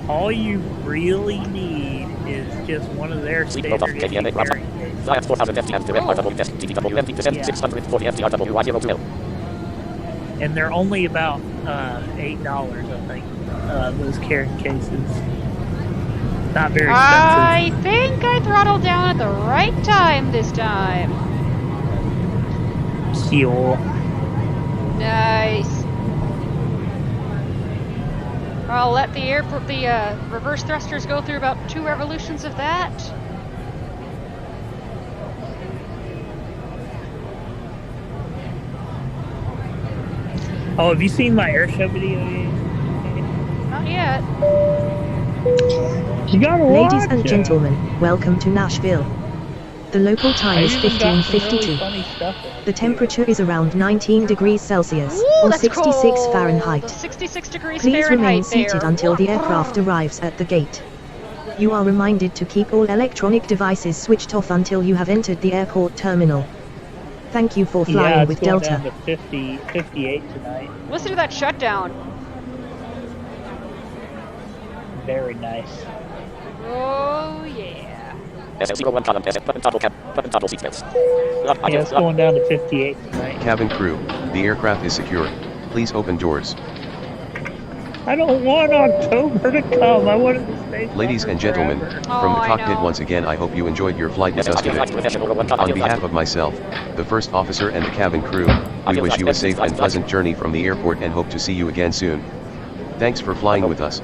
All you really need is just one of their standard Kbna carrying Science 4000 FT direct RW test GTWMT descent 640 FTRWY02. and they're only about $8, I think. Those carrying cases. Not very I expensive. think I throttled down at the right time this time. Cool. Nice. I'll let the reverse thrusters go through about 2 revolutions of that. Oh, have you seen my airshow video yet? Not yet. You gotta Ladies watch and it. gentlemen, welcome to Nashville. The local time is I even got some really 15:52. funny stuff in it. The temperature is around 19 degrees Celsius, Ooh, or that's 66 cold. Fahrenheit. 66 degrees Please Fahrenheit remain seated there. until the aircraft arrives at the gate. You are reminded to keep all electronic devices switched off until you have entered the airport terminal. Thank you for flying Yeah, it's with going Delta. down to 58 tonight. Listen to that shutdown. Very nice. Oh, yeah. SL01 column test button toggle cap button toggle seatbelts. Yeah, it's going down to 58 tonight. Cabin crew, the aircraft is secure. Please open doors. I don't want October to come. I want it to stay. Ladies and gentlemen, forever. from the I cockpit know. once again I hope you enjoyed your flight with us today. On behalf of myself, the first officer and the cabin crew, we wish you a safe and pleasant journey from the airport and hope to see you again soon. Thanks for flying with us.